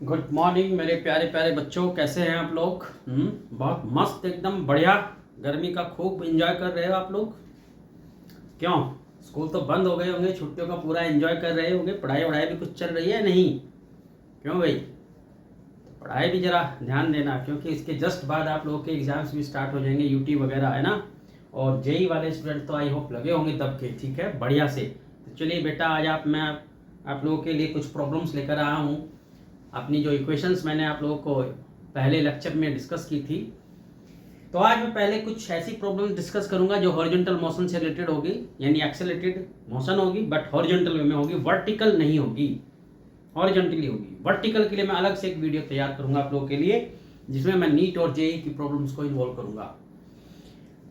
Good morning मेरे प्यारे प्यारे बच्चों, कैसे हैं आप लोग? बहुत मस्त, एकदम बढ़िया। गर्मी का खूब एंजॉय कर रहे हो आप लोग? क्यों? स्कूल तो बंद हो गए होंगे, छुट्टियों का पूरा एंजॉय कर रहे होंगे। पढ़ाई वढ़ाई भी कुछ चल रही है नहीं? क्यों भाई? पढ़ाई भी जरा ध्यान देना, क्योंकि इसके जस्ट बाद आप लोगों के एग्जाम्स भी स्टार्ट हो जाएंगे, यूटी वगैरह, है ना। और जेई वाले स्टूडेंट तो आई होप लगे होंगे तब के, ठीक है, बढ़िया से। तो चलिए बेटा, आज मैं आप लोगों के लिए कुछ प्रॉब्लम्स लेकर आया हूँ। अपनी जो इक्वेशंस मैंने आप लोगों को पहले लेक्चर में डिस्कस की थी, तो आज मैं पहले कुछ ऐसी प्रॉब्लम डिस्कस करूंगा जो हॉरिजॉन्टल मोशन से रिलेटेड होगी, यानी एक्सेलरेटेड मोशन होगी बट हॉरिजॉन्टल वे में होगी, वर्टिकल नहीं होगी, हॉरिजॉन्टली होगी। वर्टिकल के लिए मैं अलग से एक वीडियो तैयार करूंगा आप लोगों के लिए, जिसमें मैं नीट और जेई की प्रॉब्लम्स को इन्वॉल्व करूंगा।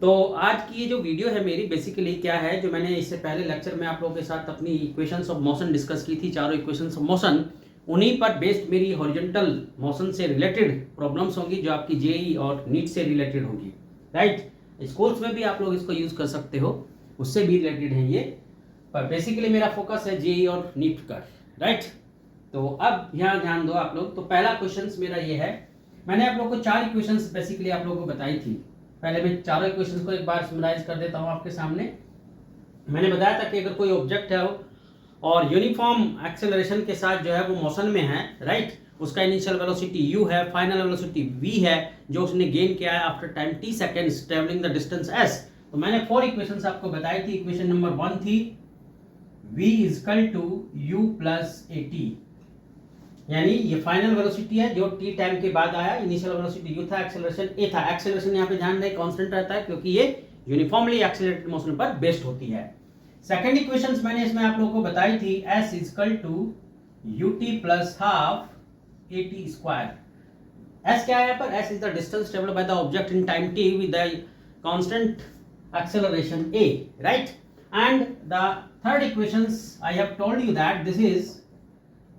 तो आज की ये जो वीडियो है मेरी, बेसिकली क्या है, जो मैंने इससे पहले लेक्चर में आप लोगों के साथ अपनी इक्वेशंस ऑफ मोशन डिस्कस की थी, चारों इक्वेशंस ऑफ मोशन, उन्हीं पर बेस्ड मेरी हॉरिजॉन्टल मोशन से रिलेटेड प्रॉब्लम्स होंगी, जो आपकी जेई और नीट से रिलेटेड होगी, राइट। स्कूल्स में भी आप लोग इसको यूज कर सकते हो, उससे भी रिलेटेड है ये, पर बेसिकली मेरा फोकस है जेई और नीट का, राइट। तो अब यहाँ ध्यान दो आप लोग। तो पहला क्वेश्चन मेरा ये है, मैंने आप लोग को 4 इक्वेशंस बेसिकली आप लोगों को बताई थी। पहले मैं चारों इक्वेशंस को एक बार समराइज कर देता हूँ आपके सामने। मैंने बताया था कि अगर कोई ऑब्जेक्ट है और यूनिफॉर्म एक्सेलरेशन के साथ जो है वो मोशन में है, राइट, उसका इनिशियल वेलोसिटी u है, फाइनल वेलोसिटी v है, जो उसने गेन किया है after time t seconds travelling the distance s। तो मैंने 4 इक्वेशंस आपको बताई थी। इक्वेशन नंबर 1 थी v equal to u plus at, यानी ये फाइनल वेलोसिटी है जो t टाइम के बाद आया, इनिशियल वेलोसिटी u था, एक्सेलरेशन a था। एक्सेलरेशन यहाँ पे ध्यान रहे कांस्टेंट रहता है, क्योंकि ये यूनिफॉर्मली एक्सेलरेटेड मोशन पर बेस्ड होती है। सेकेंड इक्वेशंस मैंने इसमें आप लोगों को बताई थी, s equal to ut plus half at square. s क्या है यहाँ पर? s is the distance travelled by the object in time t with the constant acceleration a, right. And the third equations I have told you that this is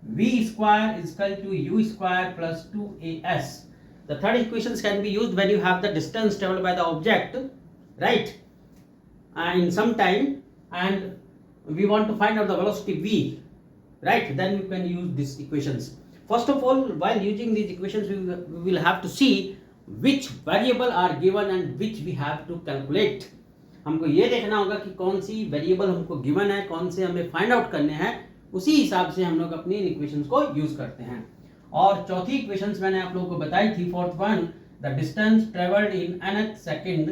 v square is equal to u square plus 2as. The third equations can be used when you have the distance traveled by the object, right, in some time, and we want to find out the velocity v, right, then you can use these equations. First of all, while using these equations, we will have to see which variable are given and which we have to calculate. हमको ये देखना होगा कि कौन सी variable हमको given है, कौन से हमें फाइंड आउट करने हैं, उसी हिसाब से हम लोग अपनी इक्वेशंस को यूज करते हैं। और चौथी इक्वेशंस मैंने आप लोगों को बताई थी, fourth one, the distance travelled in nth second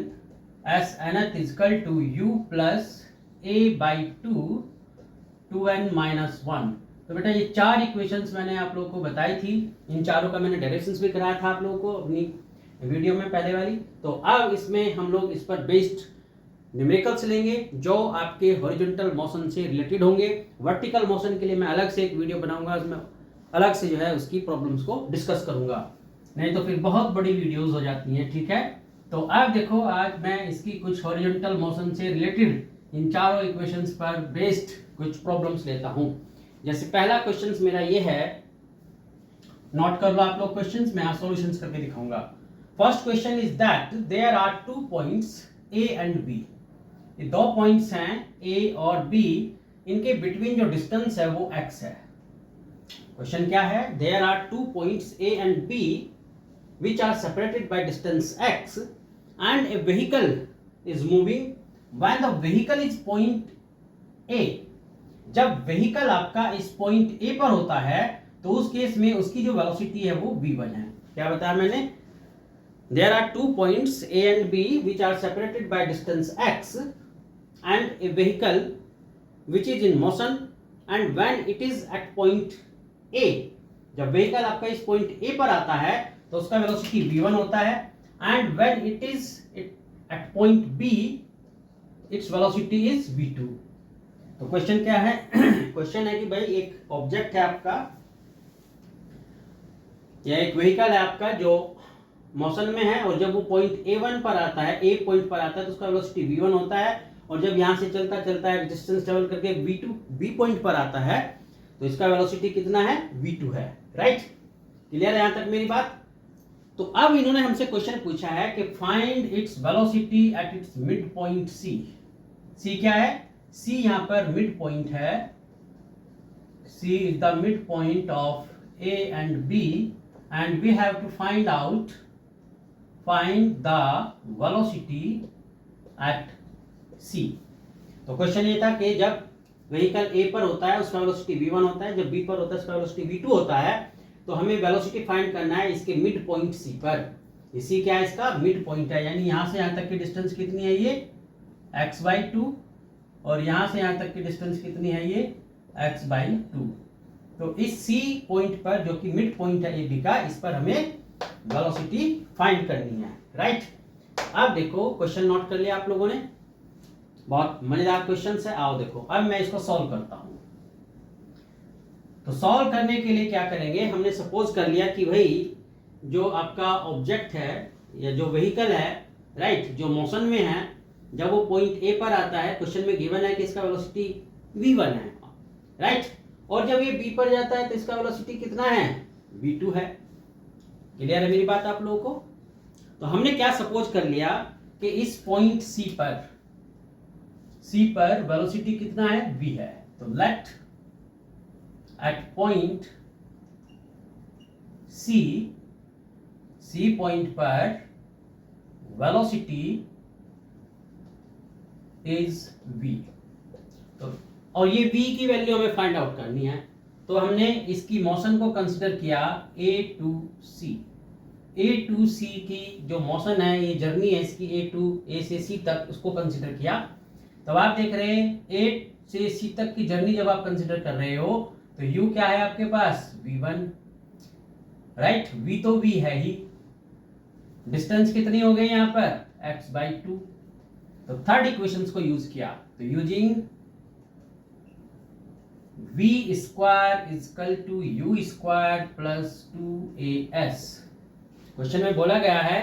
S nth is equal to u plus a by 2n minus 1। तो बेटा ये 4 इक्वेशंस मैंने आप लोगों को बताई थी। इन चारों का मैंने डायरेक्शंस भी कराया था आप लोगों को अपनी वीडियो में पहले वाली। तो अब इसमें हम लोग इस पर बेस्ड न्यूमेरिकल्स लेंगे जो आपके हॉरिजॉन्टल मोशन से रिलेटेड होंगे। वर्टिकल मोशन के लिए मैं अलग से एक वीडियो बनाऊंगा, उसमें अलग से जो है उसकी प्रॉब्लम्स को डिस्कस करूंगा, नहीं तो फिर बहुत बड़ी वीडियोस हो जाती हैं, ठीक है। तो अब देखो, आज मैं इसकी कुछ हॉरिजॉन्टल मोशन से रिलेटेड इन चारों इक्वेशंस पर बेस्ड कुछ प्रॉब्लम्स लेता हूं। जैसे पहला क्वेश्चन मेरा ये है, नोट कर लो आप लोग क्वेश्चंस, मैं सॉल्यूशंस करके दिखाऊंगा। First question is that there are 2 points a and b। ये 2 पॉइंट्स हैं a और b, इनके बिटवीन जो डिस्टेंस है वो x है। क्वेश्चन क्या है? There are 2 points a and b which are separated by distance x and a vehicle is moving when the vehicle is point a। जब vehicle आपका इस पॉइंट a पर होता है तो उस केस में उसकी जो वेलोसिटी है वो v1 है। क्या बताया मैंने? There are 2 points a and b which are separated by distance x and a vehicle which is in motion, and when it is at point a, जब vehicle आपका इस point a पर आता है तो उसका velocity v1 होता है, and when it is at point b its velocity is v2। तो क्वेश्चन क्या है? क्वेश्चन है कि भाई एक ऑब्जेक्ट है आपका या एक व्हीकल है आपका जो मोशन में है, और जब वो पॉइंट a1 पर आता है, a पॉइंट पर आता है, तो उसका वेलोसिटी v1 होता है, और जब यहां से चलता चलता है डिस्टेंस ट्रेवल करके b पॉइंट पर आता है तो इसका वेलोसिटी कितना है? v2 है, राइट। क्लियर है यहां तक मेरी बात? तो अब इन्होंने हमसे क्वेश्चन पूछा है कि find its velocity at its mid point c। c क्या है? c यहां पर मिड पॉइंट है, c is the mid point of A and B and we have to find the velocity at C. तो question ये था कि जब व्हीकल A पर होता है उसका वेलोसिटी v1 होता है, जब B पर होता है उसका वेलोसिटी v2 होता है, तो हमें वेलोसिटी फाइंड करना है इसके मिड पॉइंट C पर। इसी क्या है, इसका मिड पॉइंट है, यानी यहां से यहां तक की डिस्टेंस कितनी है, ये x/2, और यहां से यहां तक की डिस्टेंस कितनी है, ये x/2। तो इस C पॉइंट पर जो कि मिड पॉइंट है AB का, इस पर हमें वेलोसिटी फाइंड करनी है, राइट। अब देखो क्वेश्चन नोट कर लिया आप लोगों ने, बहुत मजेदार क्वेश्चन है। आओ देखो अब मैं इसको सॉल्व करता हूं। तो सॉल्व करने के लिए क्या करेंगे, हमने सपोज कर लिया कि भाई जो आपका ऑब्जेक्ट है या जो व्हीकल है, राइट, जो मोशन में है, जब वो पॉइंट ए पर आता है, क्वेश्चन में गिवन है कि इसका वेलोसिटी v1 है, राइट, और जब ये बी पर जाता है तो इसका वेलोसिटी कितना है, v2 है। क्लियर है मेरी बात आप लोगों को। तो हमने क्या सपोज कर लिया कि इस पॉइंट सी पर वेलोसिटी कितना है, v है। तो let at point C point पर वेलोसिटी इज v। तो और ये v की वैल्यू हमें फाइंड आउट करनी है। तो हमने इसकी मोशन को कंसीडर किया a to c की जो मोशन है, ये जर्नी है इसकी A से C तक, उसको कंसीडर किया। तब आप देख रहे हैं A से C तक की जर्नी जब आप कंसीडर कर रहे हो तो u क्या है आपके पास, v1, राइट, v तो v है ही। डिस्टेंस कितनी हो गई यहाँ पर, x/2। तो थर्ड इक्वेशन को यूज किया, तो using v² equal to u² plus 2as। Question में बोला गया है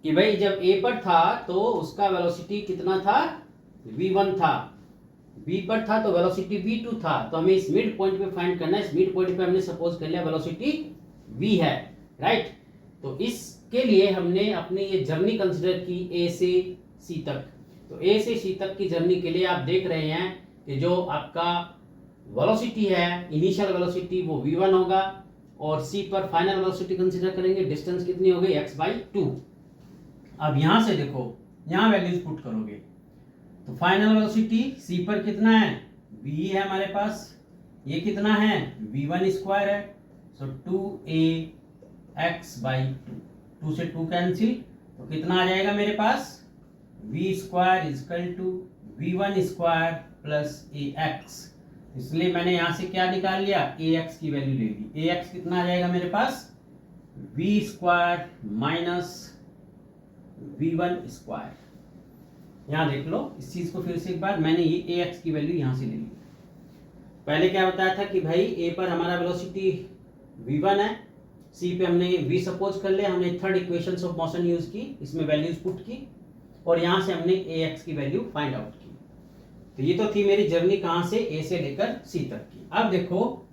कि भाई जब A पर था तो उसका वेलोसिटी कितना था, v1 था, B पर था तो वेलोसिटी v2 था। तो हमें इस मिड पॉइंट पे फाइंड करना है। इस मिड पॉइंट पे हमने सपोज कर लिया वेलोसिटी v है, राइट। तो इसके लिए हमने अपनी ये जर्नी कंसीडर की A से C तक। तो A से C तक की जर्नी के लिए आप देख रहे हैं कि जो आपका वेलोसिटी है, इनिशियल वेलोसिटी, वो v1 होगा, और C पर फाइनल वेलोसिटी कंसीडर करेंगे। डिस्टेंस कितनी हो गई, x/2। अब यहां से देखो, यहां वैल्यूज पुट करोगे तो फाइनल वेलोसिटी C पर कितना है, v है हमारे पास, ये कितना है, v1² है। सो 2ax/2, 2 से 2 कैंसिल, तो कितना आ जाएगा मेरे पास, v² equal to v1² plus ax। इसलिए मैंने यहां से क्या निकाल लिया, ax की वैल्यू ले ली। ax कितना आ जाएगा मेरे पास, v² माइनस v1²। यहां देख लो इस चीज को फिर से एक बार, मैंने ये ax की वैल्यू यहां से ले ली। पहले क्या बताया था कि भाई a पर हमारा वेलोसिटी v1 है, c पे हमने v सपोज कर लिया, हमने third equation of motion use की, इसमें वैल्यूज पुट की, और यहां से हमने ax की वैल्यू फाइंड आउट की। तो ये तो थी मेरी जर्नी कहां से, A से लेकर C तक की। अब देखो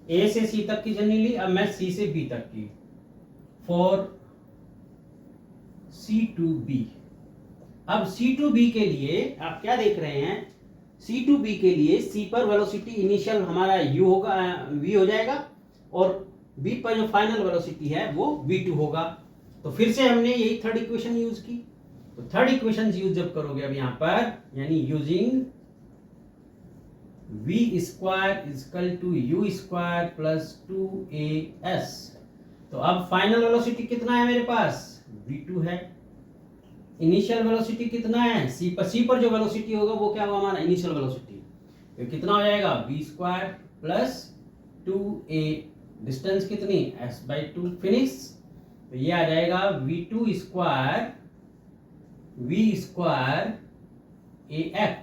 A से C तक की जर्नी ली, अब मैं C से B तक की, फॉर C to B। अब C to B के लिए आप क्या देख रहे हैं, C to B के लिए C पर वेलोसिटी इनिशियल हमारा u होगा, v हो जाएगा, और B पर जो फाइनल वेलोसिटी है वो v2 होगा। तो फिर से हमने यही थर्ड इक्वेशन यूज की। तो थर्ड इक्वेशन यूज जब करोगे अब यहां पर, यानी using v² equal to u² plus 2as। तो अब फाइनल वेलोसिटी कितना है मेरे पास, v2 है। इनिशियल वेलोसिटी कितना है, c पर जो वेलोसिटी होगा वो क्या होगा, हमारा इनिशियल वेलोसिटी, तो कितना हो जाएगा, v² प्लस 2a। डिस्टेंस कितनी, s/2। फिनिश। तो ये आ जाएगा v2² ax।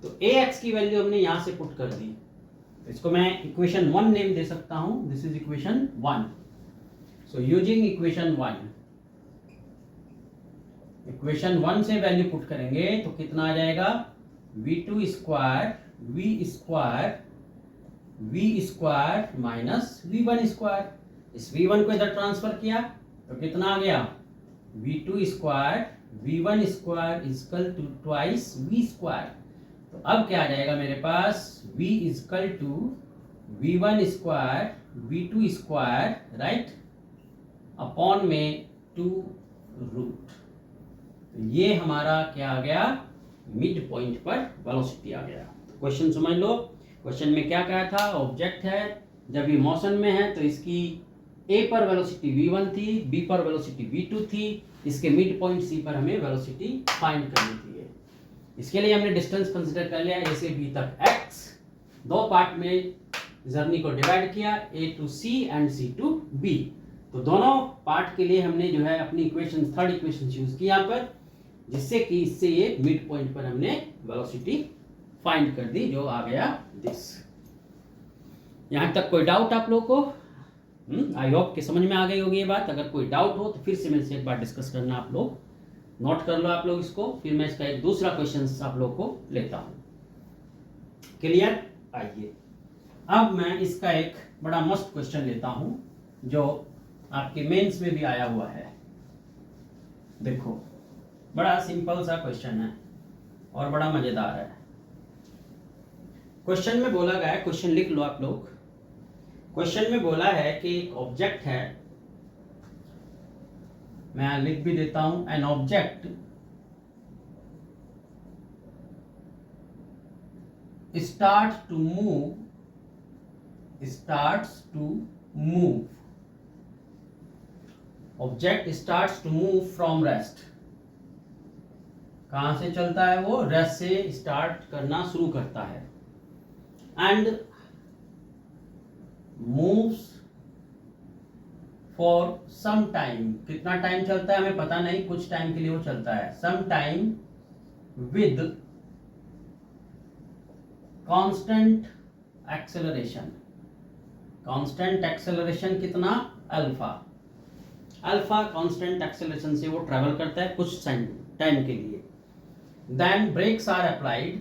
तो ax की वैल्यू हमने यहां से पुट कर दी, तो इसको मैं इक्वेशन 1 नेम दे सकता हूं, this is equation 1। So using equation 1 से वैल्यू पुट करेंगे तो कितना आ जाएगा, v2² माइनस v1²। इस v1 को इधर ट्रांसफर किया तो कितना आ गया, v2² v1² equal to twice v²। तो अब क्या आ जाएगा मेरे पास, v equal to v1 square v2 square right upon में 2 रूट। तो ये हमारा क्या आ गया, मिड पॉइंट पर वेलोसिटी आ गया। तो क्वेश्चन समझ लो, क्वेश्चन में क्या कहा था, ऑब्जेक्ट है, जब ये मोशन में है तो इसकी ए पर वेलोसिटी v1 थी, बी पर वेलोसिटी v2 थी, इसके मिड पॉइंट सी पर हमें वेलोसिटी फाइंड करनी थी। इसके लिए हमने डिस्टेंस कंसीडर कर लिया ए से बी तक x, दो पार्ट में जर्नी को डिवाइड किया, A to C and C to B. तो दोनों पार्ट के लिए हमने जो है अपनी इक्वेशन, थर्ड इक्वेशन यूज की यहाँ पर, जिससे कि इससे ये मिड पॉइंट पर हमने वेलोसिटी फाइंड कर दी, जो आ गया दिस। यहाँ तक कोई डाउट आप लोगों को? आई होप कि समझ में आ गई होगी ये बात। अगर कोई डाउट हो तो फिर से मेरे से एक बार डिस्कस करना, आप लोग नोट कर लो आप लोग इसको, फिर मैं इसका एक दूसरा क्वेश्चन आप लोग को लेता हूं। क्लियर? आइए अब मैं इसका एक बड़ा मस्त क्वेश्चन लेता हूं जो आपके मेंस में भी आया हुआ है। देखो बड़ा सिंपल सा क्वेश्चन है और बड़ा मजेदार है। क्वेश्चन में बोला गया है, क्वेश्चन लिख लो आप लोग। क्वेश्चन में बोला है कि एक ऑब्जेक्ट है, मैं लिख भी देता हूं, an object starts to move, object starts to move from rest. कहां से चलता है वो? रेस्ट से स्टार्ट करना शुरू करता है, and moves for some time. कितना टाइम चलता है हमें पता नहीं, कुछ टाइम के लिए वो चलता है। Some time with constant acceleration. Constant acceleration कितना? अल्फा। अल्फा कांस्टेंट एक्सेलरेशन से वो ट्रेवल करता है कुछ टाइम के लिए। Then brakes are applied,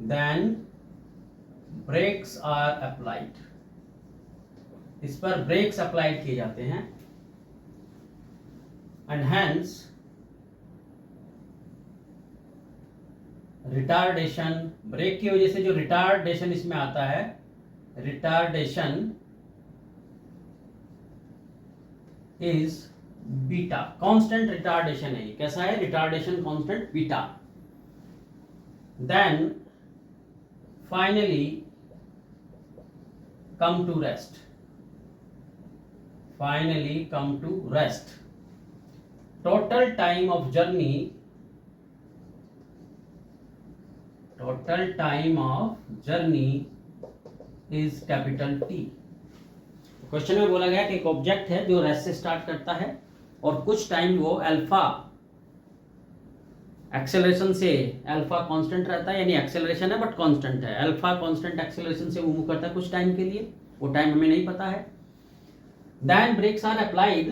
then brakes are applied, इस पर ब्रेक्स अप्लाइड किए जाते हैं, एंड हेंस रिटार्डेशन, ब्रेक की वजह से जो रिटार्डेशन इसमें आता है, retardation is beta. Constant retardation है ये। कैसा है? Retardation constant beta. Then finally come to rest, finally come to rest. Total time of journey is capital T. Question में बोला गया कि एक ऑब्जेक्ट है जो रेस्ट से स्टार्ट करता है और कुछ टाइम वो अल्फा एक्सेलरेशन से, अल्फा कांस्टेंट रहता है, यानी एक्सेलरेशन है बट कांस्टेंट है, अल्फा कांस्टेंट एक्सेलरेशन से वो मूव करता है कुछ टाइम के लिए, वो टाइम हमें नहीं पता है। Then brakes are applied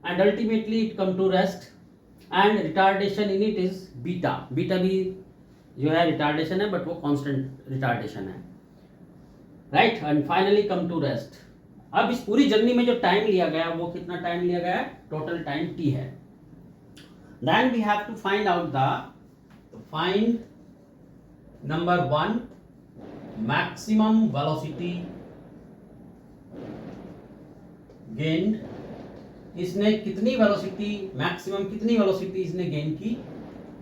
and ultimately it come to rest, and retardation in it is beta. Beta भी जो है रिटार्डेशन है बट वो कांस्टेंट रिटार्डेशन है, right. And finally come to rest. अब इस पूरी जर्नी में जो टाइम लिया गया वो कितना टाइम लिया गया? टोटल टाइम t है। Then we have to find out find number 1 maximum velocity gained। इसने कितनी वेलोसिटी, मैक्सिमम कितनी वेलोसिटी इसने गेन की?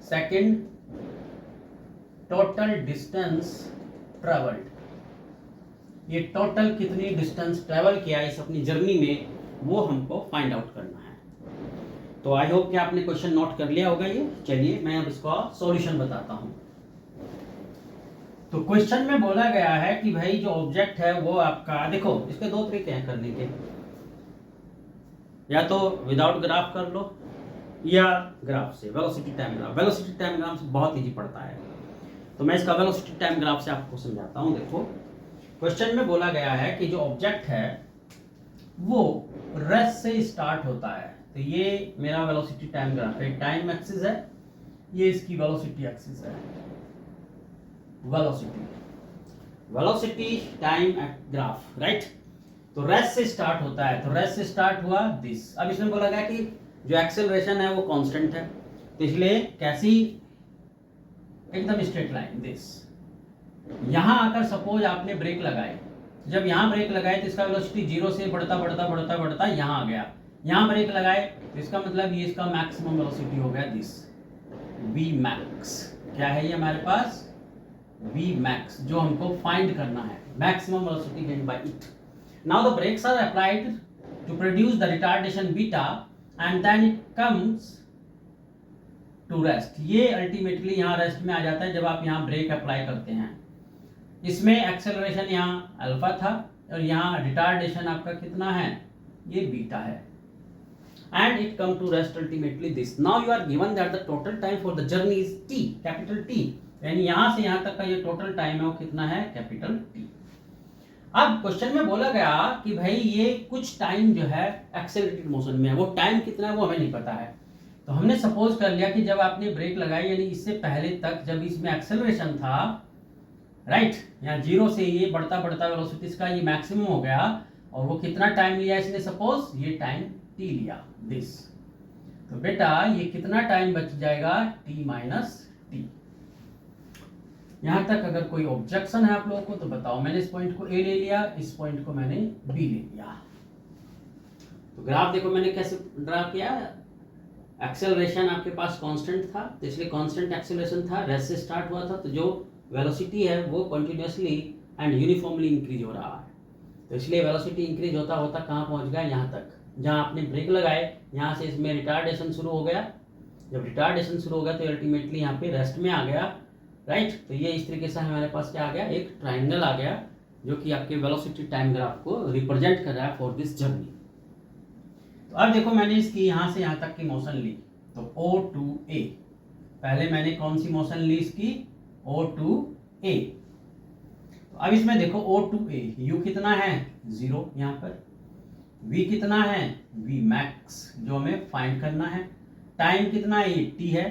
सेकंड, टोटल डिस्टेंस ट्रेवल्ड, ये टोटल कितनी डिस्टेंस ट्रेवल किया इस अपनी जर्नी में, वो हमको फाइंड आउट करना है। तो आई होप कि आपने क्वेश्चन नोट कर लिया होगा ये। चलिए मैं अब इसका सॉल्यूशन बताता हूं। तो क्वेश्चन में बोला गया है कि भाई जो ऑब्जेक्ट है वो आपका, देखो इसके दो तरीके हैं करने के, या तो विदाउट ग्राफ कर लो या ग्राफ से, velocity time graph. Velocity time graph से बहुत इजी पड़ता है, तो मैं इसका वेलोसिटी टाइम ग्राफ से आपको समझाता हूं। देखो क्वेश्चन में बोला गया है कि जो ऑब्जेक्ट है वो रेस्ट से स्टार्ट होता है। तो ये मेरा वेलोसिटी टाइम ग्राफ है, टाइम एक्सिस है, ये इसकी वेलोसिटी एक्सिस है। Velocity time graph, right. तो रेस्ट से स्टार्ट होता है, तो रेस्ट से स्टार्ट हुआ दिस। अब इसमें बोला गया कि जो एक्सेलरेशन है वो कांस्टेंट है, तो इसलिए कैसी एकदम स्ट्रेट लाइन दिस, यहाँ आकर सपोज आपने ब्रेक लगाए, जब यहाँ ब्रेक लगाए तो इसका वेलोसिटी 0 से बढ़ता बढ़ता बढ़ता बढ़ता यहाँ आ गया, यहाँ ब्रेक लगाए तो इसका मतलब ये इसका मैक्सिमम वेलोसिटी हो गया दिस v मैक्स। क्या है ये हमारे पास v मैक्स, जो हमको फाइंड करना है, maximum velocity gain by it. Now the brakes are applied to produce the retardation beta and then it comes to rest. ये अल्टीमेटली यहाँ रेस्ट में आ जाता है जब आप यहाँ ब्रेक अप्लाई करते हैं। इसमें एक्सेलरेशन यहाँ अल्फा था और यहाँ रिटार्डेशन आपका कितना है, ये बीटा है, and it come to rest ultimately this. Now you are given that the total time for the journey is t, capital T, यानी यहाँ से यहाँ तक का ये टोटल टाइम है वो कितना है, कैपिटल T। अब क्वेश्चन में बोला गया कि भाई ये कुछ टाइम जो है एक्सेलरेटेड मोशन में है, वो टाइम कितना है वो हमें नहीं पता है। तो हमने सपोज कर लिया कि जब आपने ब्रेक लगाई यानी इससे पहले तक जब इसमें एक्सेलरेशन था, राइट, यहाँ 0 से ये बढ़ता बढ़ता वेलोसिटी इसका ये मैक्सिमम हो गया, और वो कितना टाइम लिया इसने, सपोज ये टाइम t लिया दिस। तो बेटा ये कितना टाइम बच जाएगा, t माइनस टी। यहां तक अगर कोई ऑब्जेक्शन है आप लोगों को तो बताओ। मैंने इस पॉइंट को a ले लिया, इस पॉइंट को मैंने b ले लिया। तो ग्राफ देखो मैंने कैसे ड्रा किया, एक्सेलरेशन आपके पास कांस्टेंट था तो इसलिए कांस्टेंट एक्सेलरेशन था, रेस्ट से स्टार्ट हुआ था, तो जो वेलोसिटी है वो कंटिन्यूअसली एंड यूनिफॉर्मली इंक्रीज हो रहा है। तो इसलिए वेलोसिटी इंक्रीज होता होता कहाँ पहुंच गया, यहाँ तक जहाँ आपने ब्रेक लगाए, यहाँ से इसमें रिटार्डेशन शुरू हो गया। जब रिटार्डेशन शुरू हो गया तो अल्टीमेटली यहाँ पे रेस्ट में आ गया, राइट। तो ये इस तरीके से हमारे पास क्या आ गया, एक ट्राइंगल आ गया जो कि आपके वेलोसिटी टाइम ग्राफ को रिप्रेजेंट कर रहा है फॉर दिस जर्नी। तो अब देखो मैंने इसकी यहाँ से यहाँ तक की मोशन ली, तो O to A, पहले मैंने कौन सी मोशन ली इसकी, O to A। तो अब इसमें देखो O to A, U कितना है 0 यहाँ पर, V कितना है V मैक्स जो हमें फाइंड करना है, टाइम कितना है ये T है,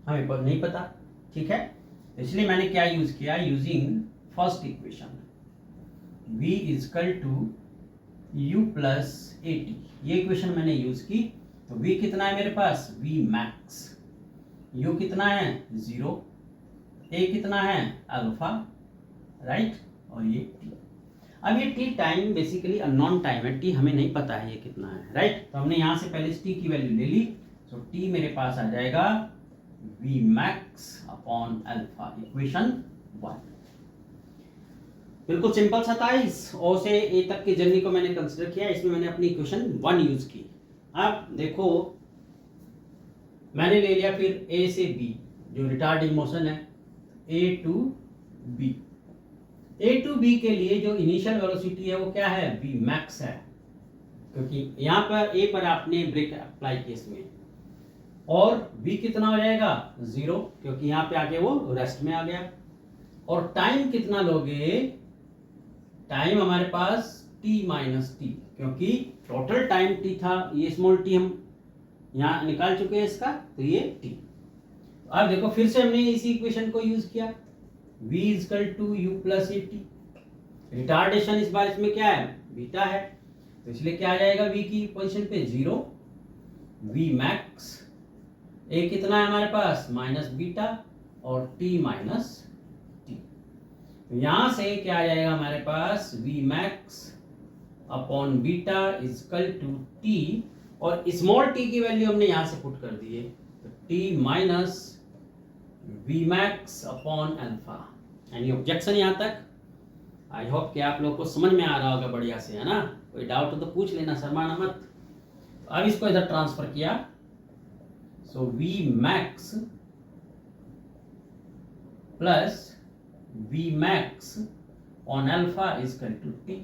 हमें पर नहीं पता, ठीक है। इसलिए मैंने क्या यूज किया, using first equation V equal to U plus AT, ये इक्वेशन मैंने यूज की। तो V कितना है मेरे पास V मैक्स, U कितना है 0, A कितना है अल्फा, राइट, और ये T। अब ये T time basically unknown time है, T हमें नहीं पता है ये कितना है, राइट। तो हमने यहाँ से पहले T की वैल्यू ले ली, तो T मेरे पास आ जाएगा V max upon alpha, equation 1। बिल्कुल सिंपल सा था। इस O से A तक की जर्नी को मैंने कंसिडर किया, इसमें मैंने अपनी इक्वेशन 1 यूज की। अब देखो मैंने ले लिया फिर A से B जो रिटार्डिंग मोशन है, A to B। A to B के लिए जो इनिशियल वेलोसिटी है वो क्या है, V मैक्स है, क्योंकि यहाँ पर A पर आपने ब्रेक अप्लाई किया इसमें, और V कितना हो जाएगा 0 क्योंकि यहाँ पे आके वो रेस्ट में आ गया। और टाइम कितना लोगे, टाइम हमारे पास T माइनस टी, क्योंकि टोटल टाइम T था, ये स्मॉल t हम यहाँ निकाल चुके हैं इसका, तो ये T। अब देखो फिर से हमने इसी इक्वेशन को यूज किया, V equal to U plus AT। Retardation इस बार इसमें क्या है, बीटा है, तो इसलिए क्या आ जाएगा V की पोजीशन पे 0, V मैक्स, A कितना है हमारे पास माइनस बीटा, और T माइनस टी। तो यहां से क्या आ जाएगा हमारे पास V max upon beta equal to T, और स्मॉल t की वैल्यू हमने यहां से पुट कर दी है, तो T minus V max upon alpha. Any objection यहां तक? आई होप कि आप लोग को समझ में आ रहा होगा बढ़िया से, है ना। कोई डाउट हो तो पूछ लेना, शर्माना मत। तो अब इसको इधर ट्रांसफर किया, so V max plus V max on alpha equal to T।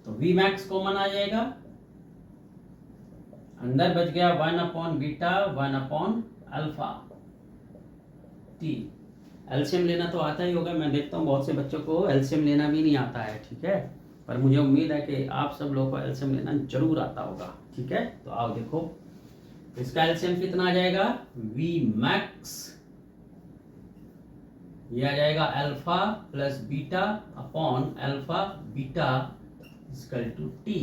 तो V मैक्स कॉमन आ जाएगा, अंदर बच गया 1 upon beta 1 upon alpha T। LCM लेना तो आता ही होगा, मैं देखता हूँ बहुत से बच्चों को एलसीएम लेना भी नहीं आता है, ठीक है, पर मुझे उम्मीद है कि आप सब लोगों को एलसीएम लेना जरूर आता होगा, ठीक है। तो आओ देखो इसका एलसीएम कितना आ जाएगा, V मैक्स, ये आ जाएगा alpha plus beta upon alpha beta equal to T।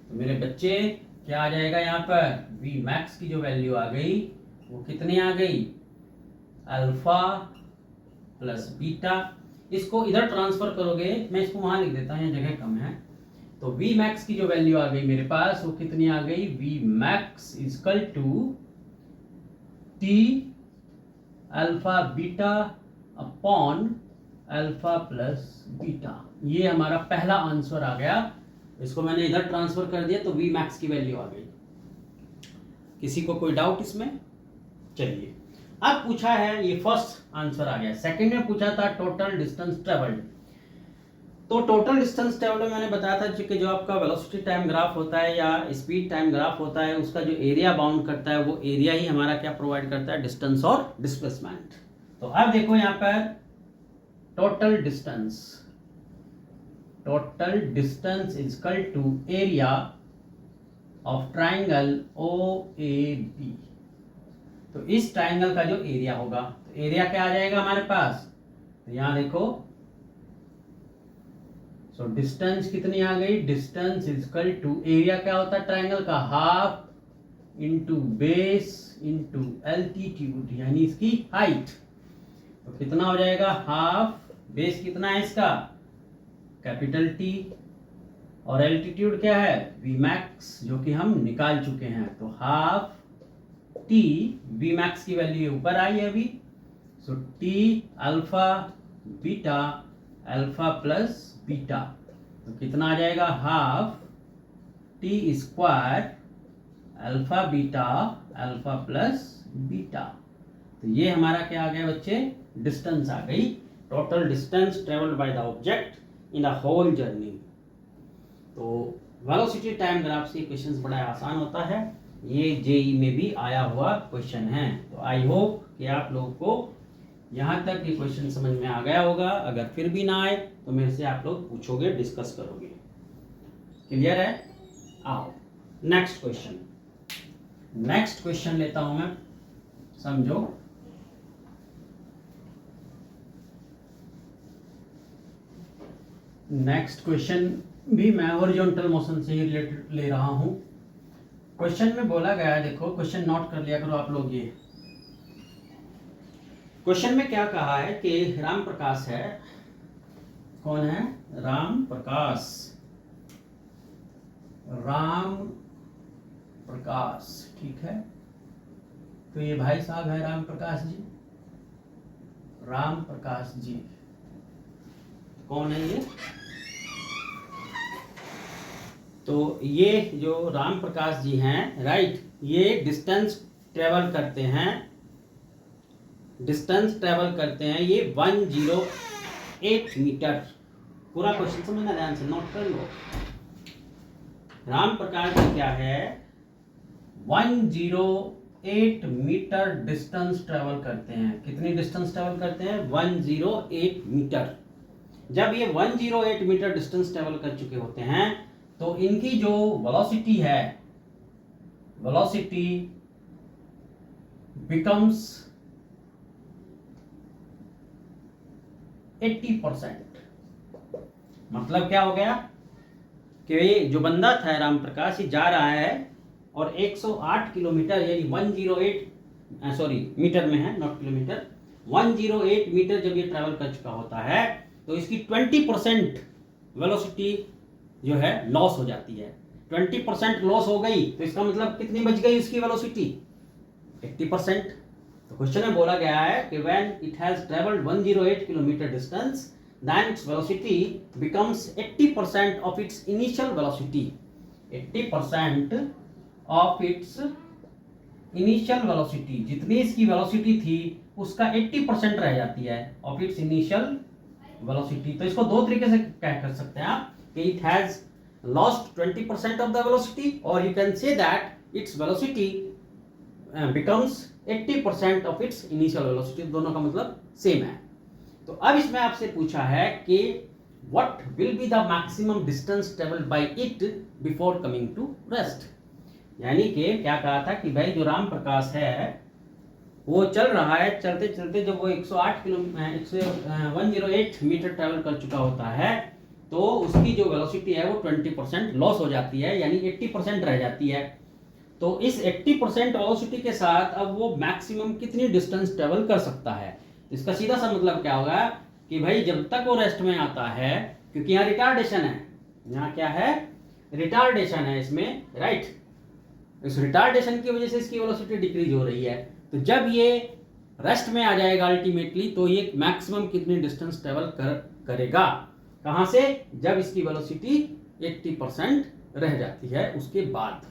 तो मेरे बच्चे क्या आ जाएगा यहाँ पर, V मैक्स की जो वैल्यू आ गई वो कितनी आ गई, अल्फा प्लस बीटा। इसको इधर ट्रांसफर करोगे, मैं इसको वहां लिख देता हूँ, यहाँ जगह कम है। तो वी मैक्स की जो वैल्यू आ गई मेरे पास वो कितनी आ गई, V max equal to T alpha beta upon alpha plus beta. ये हमारा पहला आंसर आ गया। इसको मैंने इधर ट्रांसफर कर दिया तो वी मैक्स की वैल्यू आ गई। किसी को कोई डाउट इसमें? चलिए, अब पूछा है, ये फर्स्ट आंसर आ गया। सेकंड में पूछा था टोटल डिस्टेंस ट्रेवल्ड। तो टोटल डिस्टेंस ट्रेवल्ड में मैंने बताया था कि जो आपका वेलोसिटी टाइम ग्राफ होता है या स्पीड टाइम ग्राफ होता है, उसका जो एरिया बाउंड करता है वो एरिया ही हमारा क्या प्रोवाइड करता है, डिस्टेंस और डिस्प्लेसमेंट। तो अब देखो यहाँ पर total distance is equal to area of triangle OAB। तो इस ट्राइंगल का जो एरिया होगा, तो एरिया क्या आ जाएगा हमारे पास, तो यहां देखो, सो डिस्टेंस कितनी आ गई, distance is equal to area क्या होता है ट्राइंगल का, half into base into altitude, यानी इसकी हाइट। तो कितना हो जाएगा, हाफ, बेस कितना है इसका, कैपिटल T, और एल्टीट्यूड क्या है, वी मैक्स, जो कि हम निकाल चुके हैं। तो हाफ T, वी मैक्स की वैल्यू ऊपर आई है अभी, सो T alpha beta alpha plus beta, तो कितना आ जाएगा, half T square alpha beta alpha plus beta. तो ये हमारा क्या आ गया बच्चे, डिस्टेंस आ गई, total distance travelled by the object in the whole journey. तो वेलोसिटी टाइम ग्राफ से क्वेश्चंस बड़ा आसान होता है, ये जेई में भी आया हुआ क्वेश्चन है। तो आई होप कि आप लोगों को यहाँ तक ये क्वेश्चन समझ में आ गया होगा। अगर फिर भी ना आए तो मेरे से आप लोग पूछोगे, डिस्कस करोगे। क्लियर है? आओ नेक्स्ट क्वेश्चन लेता हूं मैं, समझो। नेक्स्ट क्वेश्चन भी मैं हॉरिजॉन्टल मोशन से ही रिलेटेड ले रहा हूं। क्वेश्चन में बोला गया है, देखो क्वेश्चन नोट कर लिया करो आप लोग। ये क्वेश्चन में क्या कहा है कि राम प्रकाश है, कौन है, राम प्रकाश, ठीक है। तो ये भाई साहब है राम प्रकाश जी, कौन है ये, तो ये जो राम प्रकाश जी हैं, राइट, ये डिस्टेंस ट्रेवल करते हैं, ये 108 मीटर। पूरा क्वेश्चन समझना ध्यान से, नोट कर लो। राम प्रकाश जी क्या है, 108 मीटर डिस्टेंस ट्रेवल करते हैं। कितनी डिस्टेंस ट्रेवल करते हैं, 108 मीटर। जब ये 108 मीटर डिस्टेंस ट्रेवल कर चुके होते हैं तो इनकी जो वेलोसिटी है, वेलोसिटी बिकम्स 80%। मतलब क्या हो गया कि जो बंदा था राम प्रकाश, ये जा रहा है और 108 किलोमीटर, यानी 108 मीटर में है, नॉट किलोमीटर, 108 मीटर जब ये ट्रैवल कर चुका होता है तो इसकी 20% वेलोसिटी जो है लॉस हो जाती है। 20% लॉस हो गई तो इसका मतलब कितनी बच गई उसकी वेलोसिटी, 80%। तो क्वेश्चन में बोला गया है कि when it has travelled 108 kilometre distance then its velocity becomes 80% of its initial velocity। 80% of its initial velocity, जितनी इसकी वेलोसिटी थी उसका 80% रह जाती है of its initial velocity। तो इसको दो तरीके से क्या कर सकते हैं आप, कि it has lost 20% of the velocity, or you can say that its velocity becomes 80% of its initial velocity। दोनों का मतलब सेम है। तो अब इसमें आपसे पूछा है कि what will be the maximum distance traveled by it before coming to rest। यानी कि क्या कहा था कि भाई जो राम प्रकाश है वो चल रहा है, चलते चलते जब वो 108 मीटर ट्रैवल कर चुका होता है तो उसकी जो वेलोसिटी है वो 20% लॉस हो जाती है, यानी 80% रह जाती है। तो इस 80% वेलोसिटी के साथ अब वो मैक्सिमम कितनी डिस्टेंस ट्रैवल कर सकता है। इसका सीधा सा मतलब क्या होगा कि भाई जब तक वो रेस्ट में आता है, क्योंकि यहाँ रिटार्डेशन है, यहाँ क्या है, रिटार्डेशन है इसमें, राइट। इस रिटार्डेशन की वजह से इसकी वेलोसिटी डिक्रीज हो रही है। तो जब ये रेस्ट में आ जाएगा अल्टीमेटली, तो ये मैक्सिमम कितनी डिस्टेंस ट्रेवल करेगा, कहां से, जब इसकी वेलोसिटी 80% रह जाती है उसके बाद।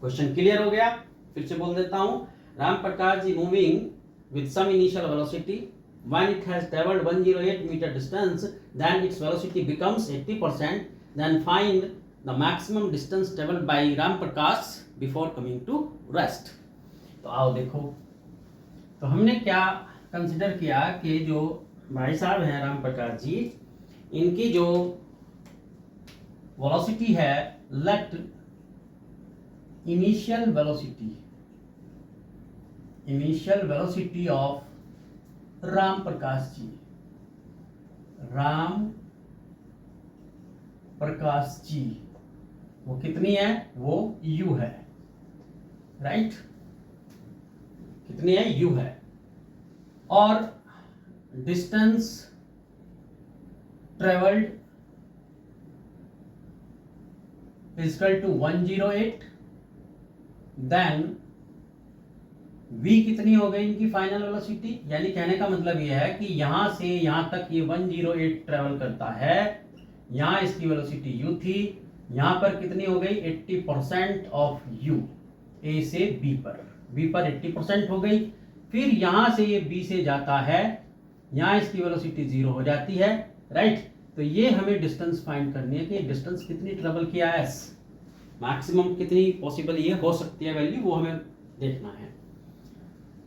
क्वेश्चन क्लियर हो गया? फिर से बोल देता हूं, Ram Prakash ji moving with some initial velocity, when it has traveled 108 meter distance, then its velocity becomes 80%. Then find the maximum distance traveled by Ram Prakash before coming to rest. तो आओ देखो, तो हमने क्या कंसिडर किया कि जो भाई साहब हैं राम प्रकाश जी, इनकी जो वेलोसिटी है, let initial velocity of Ram Prakash ji, Ram Prakash ji वो कितनी है, वो u है, राइट, कितनी है, u है, और distance travelled equal to 108, then v कितनी हो गई इनकी फाइनल वेलोसिटी, यानी कहने का मतलब ये है कि यहां से यहां तक ये 108 ट्रेवल करता है, यहां इसकी वेलोसिटी u थी, यहां पर कितनी हो गई 80% ऑफ u, a से b पर 80% हो गई। फिर यहां से ये b से जाता है, यहां इसकी वेलोसिटी 0 हो जाती है, राइट। तो ये हमें डिस्टेंस फाइंड करनी है कि डिस्टेंस कितनी ट्रेवल किया है, मैक्सिमम कितनी पॉसिबल ये हो सकती है वैल्यू, वो हमें देखना है।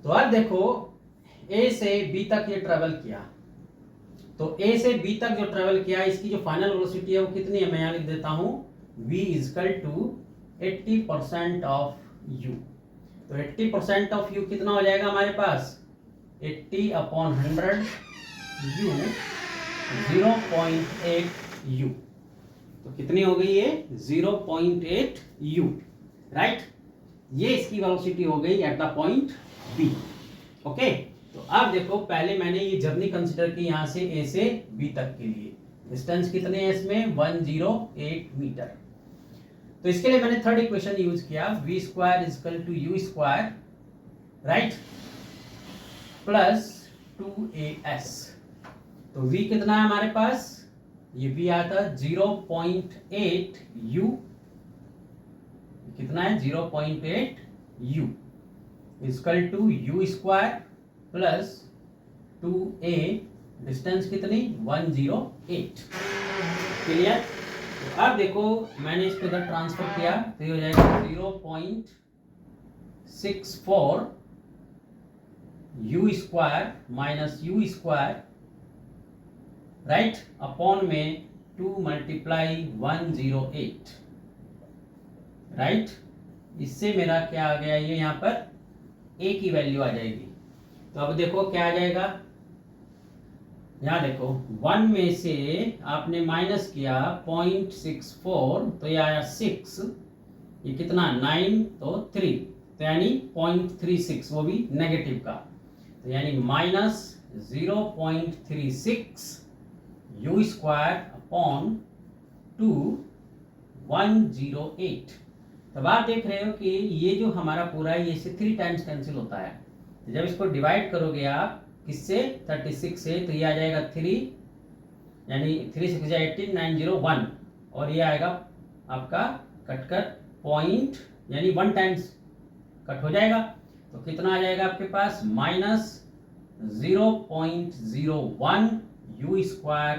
तो अब देखो A से B तक ये ट्रेवल किया, तो A से B तक जो ट्रेवल किया, इसकी जो फाइनल वेलोसिटी है वो कितनी है, मैं यहाँ लिख देता हूं, v equal to 80% of u। तो 80% ऑफ u कितना हो जाएगा हमारे पास, 80/100 u, 0.8 u। तो कितनी हो गई ये, 0.8 u, राइट। ये इसकी वेलोसिटी हो गई at the point B, okay. तो अब देखो, पहले मैंने ये जर्नी कंसीडर की यहां से A से B तक के लिए, डिस्टेंस कितने है इसमें, 108 मीटर। तो इसके लिए मैंने थर्ड इक्वेशन यूज किया, v square equal to u square, right, plus 2as। तो v कितना है हमारे पास, ये v आता 0.8 u, कितना है 0.8 u equal to u square plus 2a, distance कितनी 108, क्लियर। तो अब देखो मैंने इसको इधर ट्रांसफर किया, तो ये हो जाएगा 0.64 u square minus u square, right, upon में 2 मल्टीप्लाई 108, राइट। इससे मेरा क्या आ गया, ये यहाँ पर a की वैल्यू आ जाएगी। तो अब देखो क्या आ जाएगा, यहाँ देखो 1 में से आपने माइनस किया 0.64, तो ये आया 6, ये कितना 9, तो 3, तो यानी 0.36, वो भी नेगेटिव का, तो यानी माइनस 0.36 u स्क्वायर अपॉन 2 108। तब आप देख रहे हो कि ये जो हमारा पूरा है, ये से 3 टाइम्स कैंसिल होता है। तो जब इसको डिवाइड करोगे आप किससे, 36 से, तो ये आ जाएगा 3, यानी 3 6 18 901, और ये आएगा आपका कटकर पॉइंट, यानी 1 टाइम्स कट हो जाएगा। तो कितना आ जाएगा आपके पास, माइनस 0.01 u स्क्वायर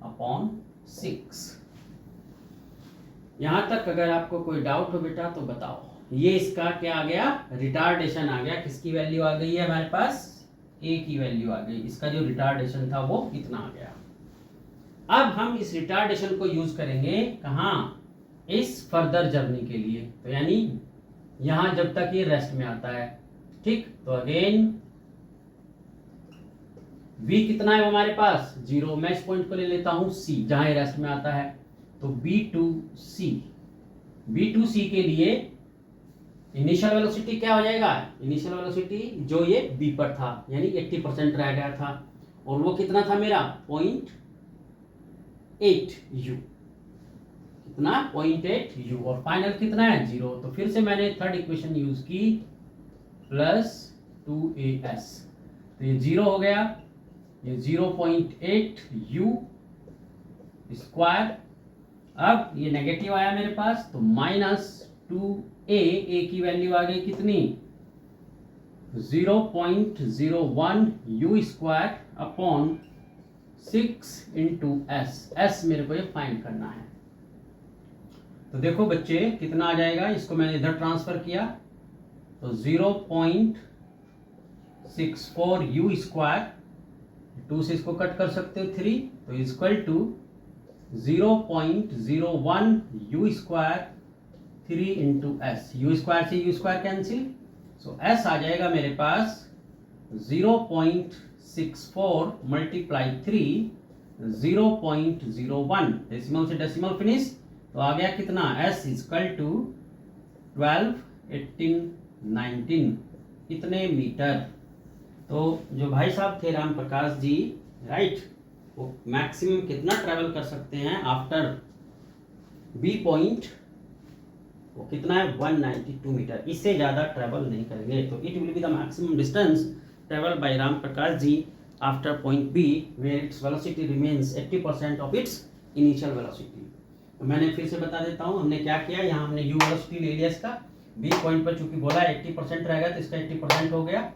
अपॉन 6। यहां तक अगर आपको कोई डाउट हो बेटा तो बताओ। ये इसका क्या आ गया, रिटार्डेशन आ गया, किसकी वैल्यू आ गई है हमारे पास, a की वैल्यू आ गई, इसका जो रिटार्डेशन था वो कितना आ गया। अब हम इस रिटार्डेशन को यूज करेंगे कहाँ, इस फर्दर जर्नी के लिए, तो यानी यहां जब तक ये रेस्ट में आता है, ठीक। तो अगेन v कितना है हमारे पास, 0, मैं इस पॉइंट को ले लेता हूं c, जहां ये रेस्ट में आता है, तो b2c के लिए इनिशियल वेलोसिटी क्या हो जाएगा, इनिशियल वेलोसिटी जो ये b पर था, यानी 80% रह गया था, और वो कितना था मेरा 0.8 u, कितना 0.8 u, और फाइनल कितना है 0। तो फिर से मैंने थर्ड इक्वेशन यूज की +2as, तो ये 0 हो गया, ये 0.8 u स्क्वायर। अब ये नेगेटिव आया मेरे पास, तो -2a, a की वैल्यू आ गई कितनी 0.01 u square upon 6 into s मेरे को ये फाइंड करना है। तो देखो बच्चे कितना आ जाएगा, इसको मैंने इधर ट्रांसफर किया तो 0.64 u स्क्वायर, 2 से इसको कट कर सकते हो 3, तो equal to 0.01 u square 3 into S, U square से U square cancel, so S आ जाएगा मेरे पास 0.64 मल्टीप्लाई 3 0.01, डेसिमल से डेसिमल फिनिश, तो आ गया कितना s इक्वल टू 12, 18, 19 इतने मीटर। तो जो भाई साहब थे राम प्रकाश जी, राइट, वो मैक्सिमम कितना ट्रैवल कर सकते हैं आफ्टर बी पॉइंट, वो कितना है 192 मीटर, इससे ज़्यादा ट्रैवल नहीं करेंगे। तो it will be the maximum distance travel by Ram Prakash ji after point B where its velocity remains 80% of its initial velocity. तो मैंने फिर से बता देता हूँ हमने क्या किया, यहाँ हमने यू वेलोसिटी ले लिया इसका, बी पॉइंट पर चूंकि बोला 80% रहेगा तो इसका 80% हो गया,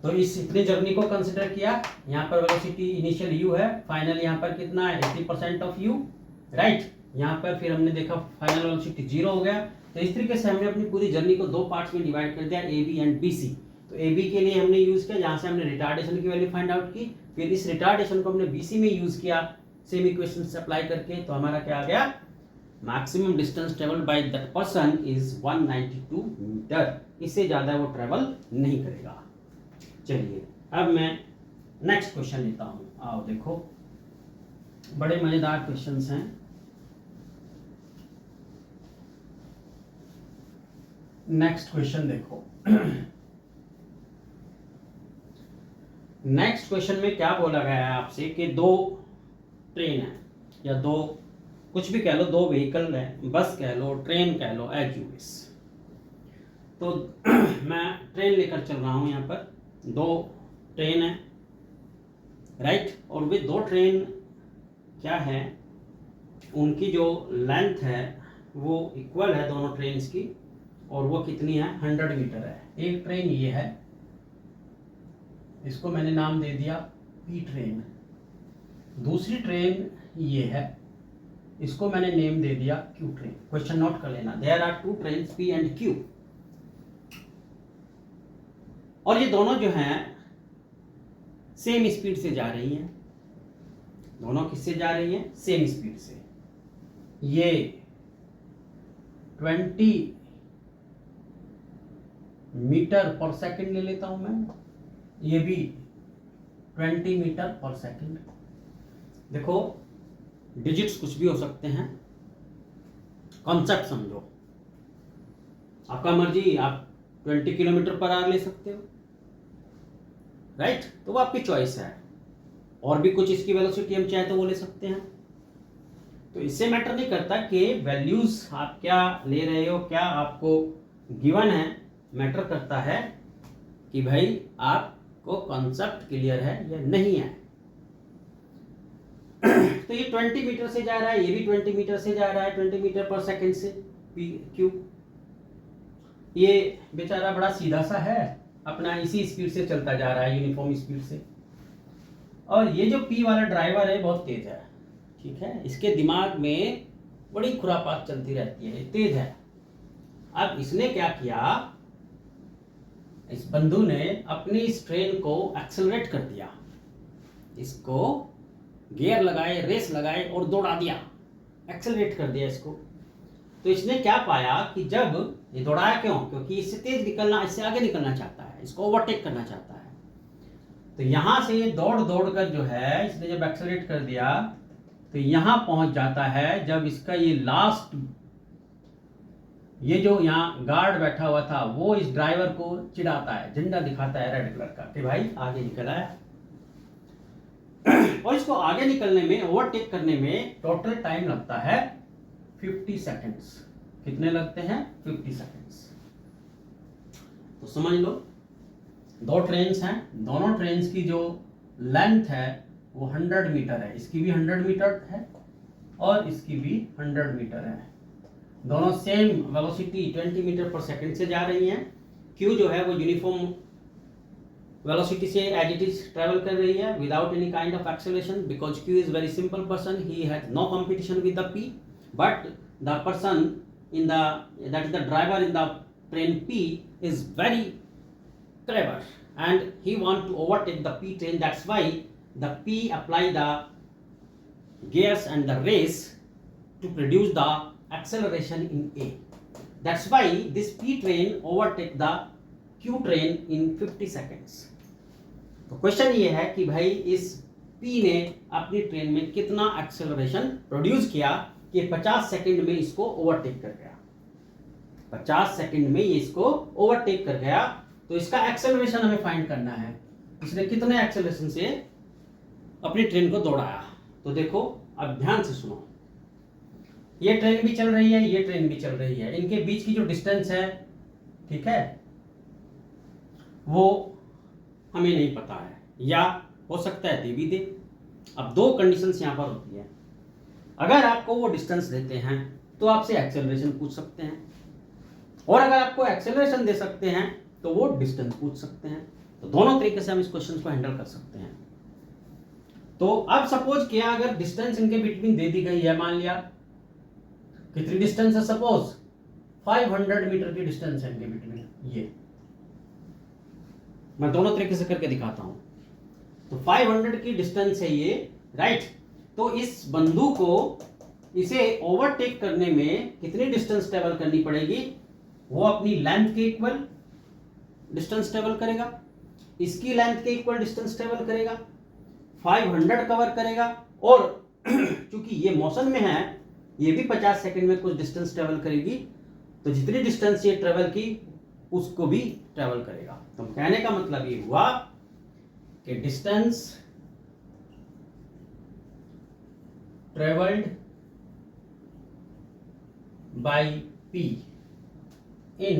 तो इस इतनी जर्नी को कंसिडर किया। यहाँ पर वेलोसिटी इनिशियल u है, फाइनल यहाँ पर कितना है 80% ऑफ u, राइट। यहाँ पर फिर हमने देखा फाइनल वेलोसिटी 0 हो गया। तो इस तरीके से हमने अपनी पूरी जर्नी को 2 पार्ट्स में डिवाइड कर दिया, A B and B C. तो ए बी के लिए हमने यूज किया, जहाँ से हमने रिटार्डेशन की वैल्यू फाइंड आउट की, फिर इस रिटार्डेशन को हमने बी सी में यूज किया सेम इक्वेशन से अप्लाई करके, तो हमारा क्या आ गया, maximum distance travelled by that person is 192 metre, इससे ज़्यादा वो ट्रेवल नहीं करेगा। चलिए अब मैं नेक्स्ट क्वेश्चन लेता हूँ, आओ देखो बड़े मजेदार क्वेश्चंस हैं। नेक्स्ट क्वेश्चन देखो नेक्स्ट क्वेश्चन में क्या बोला गया है आपसे कि 2 ट्रेन है या 2 कुछ भी कह लो, 2 व्हीकल है, बस कह लो, ट्रेन कह लो, एज यू विश। तो मैं ट्रेन लेकर चल रहा हूँ, यहाँ पर 2 ट्रेन है, राइट, और वे 2 ट्रेन क्या है, उनकी जो लेंथ है वो इक्वल है दोनों ट्रेन्स की, और वो कितनी है 100 मीटर है। एक ट्रेन ये है, इसको मैंने नाम दे दिया पी ट्रेन, दूसरी ट्रेन ये है, इसको मैंने नेम दे दिया क्यू ट्रेन। क्वेश्चन नोट कर लेना, there are 2 train P and Q, और ये दोनों जो हैं सेम स्पीड से जा रही हैं। दोनों किससे जा रही हैं, सेम स्पीड से। ये 20 मीटर पर सेकंड ले लेता हूं मैं, ये भी 20 मीटर पर सेकंड। देखो डिजिट्स कुछ भी हो सकते हैं, कॉन्सेप्ट समझो, आपका मर्जी, आप 20 किलोमीटर पर आवर ले सकते हो, राइट, तो वो आपकी चॉइस है। और भी कुछ इसकी वेलोसिटी हम चाहे तो वो ले सकते हैं, तो इससे मैटर नहीं करता कि वैल्यूज आप क्या ले रहे हो, क्या आपको गिवन है। मैटर करता है कि भाई आपको कॉन्सेप्ट क्लियर है या नहीं है। तो ये 20 मीटर से जा रहा है, ये भी 20 मीटर से जा रहा है, 20 मीटर पर सेकंड से पी क्यू। ये बेचारा बड़ा सीधा सा है, अपना इसी स्पीड से चलता जा रहा है, यूनिफॉर्म स्पीड से। और ये जो पी वाला ड्राइवर है बहुत तेज है, ठीक है, इसके दिमाग में बड़ी खुरापात चलती रहती है, तेज है। अब इसने क्या किया, इस बंधु ने अपनी इस ट्रेन को एक्सेलरेट कर दिया, इसको गियर लगाए, रेस लगाए और दौड़ा दिया, एक्सेलरेट कर दिया इसको। तो इसने क्या पाया कि जब ये दौड़ाया, क्यों, क्योंकि इससे तेज निकलना, इससे आगे निकलना चाहता है, इसको ओवरटेक करना चाहता है। तो यहां से दौड़ दौड़ कर जो है इसने जब एक्सेलरेट कर दिया तो यहां पहुंच जाता है, जब इसका ये लास्ट, ये जो यहाँ गार्ड बैठा हुआ था वो इस ड्राइवर को चिढ़ाता है, झंडा दिखाता है रेड कलर का कि भाई आगे निकल आया। और इसको आगे निकलने में, ओवरटेक करने में टोटल टाइम लगता है 50 सेकेंड्स। कितने लगते हैं? 50 सेकेंड्स। तो समझ लो, दो ट्रेन्स हैं, दोनों ट्रेन्स की जो लेंथ है वो 100 मीटर है, इसकी भी 100 मीटर है और इसकी भी 100 मीटर है। दोनों सेम वेलोसिटी 20 मीटर पर सेकंड से जा रही हैं। क्यू जो है वो यूनिफॉर्म वेलोसिटी से एज इट इज ट्रेवल कर रही है without any kind of acceleration, because Q is very simple person, he has no competition with the P, but the person in the that is the driver in the train P is very clever and he want to overtake the P train. That's why the P apply the gears and the race to produce the acceleration in A. That's why this P train overtake the Q train in 50 seconds. तो question ये है कि भाई इस P ने अपनी train में कितना एक्सेलरेशन प्रोड्यूस किया कि 50 सेकंड में इसको ओवरटेक कर गया। 50 सेकंड में ये इसको ओवरटेक कर गया, तो इसका एक्सेलरेशन हमें फाइंड करना है। इसने कितने एक्सेलरेशन से अपनी ट्रेन को दौड़ाया। तो देखो, अब ध्यान से सुनो, ये ट्रेन भी चल रही है, ये ट्रेन भी चल रही है, इनके बीच की जो डिस्टेंस है, ठीक है, वो हमें नहीं पता है, या हो सकता है दे भी दे। अब दो कंडीशंस यहां पर होती है। अगर आपको वो डिस्टेंस देते हैं तो आपसे एक्सेलरेशन पूछ सकते हैं, और अगर आपको एक्सेलरेशन दे सकते हैं तो वो डिस्टेंस पूछ सकते हैं। तो दोनों तरीके से हम इस क्वेश्चन को हैंडल कर सकते हैं। तो अब सपोज किया, अगर डिस्टेंस इनके बिटवीन दे दी गई है, मान लिया कितनी डिस्टेंस है, सपोज 500 मीटर की डिस्टेंस है इनके बिटवीन, ये मैं दोनों तरीके से करके दिखाता हूं। तो 500 की डिस्टेंस है ये, राइट। तो इस बंदू को, इसे ओवरटेक करने में कितनी डिस्टेंस ट्रेवल करनी पड़ेगी? वो अपनी लेंथ के इक्वल डिस्टेंस ट्रेवल करेगा, इसकी लेंथ के इक्वल डिस्टेंस ट्रेवल करेगा, 500 कवर करेगा, और चूंकि ये मोशन में है, ये भी 50 सेकंड में कुछ डिस्टेंस ट्रेवल करेगी, तो जितनी डिस्टेंस ये ट्रेवल की उसको भी ट्रेवल करेगा। तो कहने का मतलब ये हुआ कि distance traveled by P in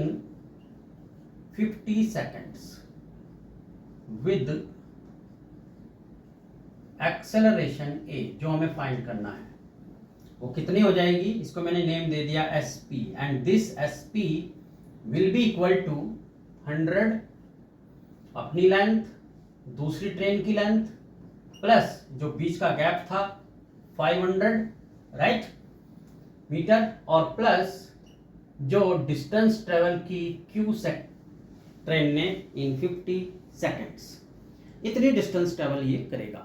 50 seconds with acceleration A, जो हमें फाइंड करना है वो कितनी हो जाएगी? इसको मैंने नेम दे दिया SP, and this SP will be equal to 100 अपनी लेंथ, दूसरी ट्रेन की लेंथ, प्लस जो बीच का गैप था 500 राइट मीटर, और प्लस जो डिस्टेंस ट्रेवल की Q ट्रेन ने इन 50 सेकेंड्स, इतनी डिस्टेंस ट्रेवल ये करेगा।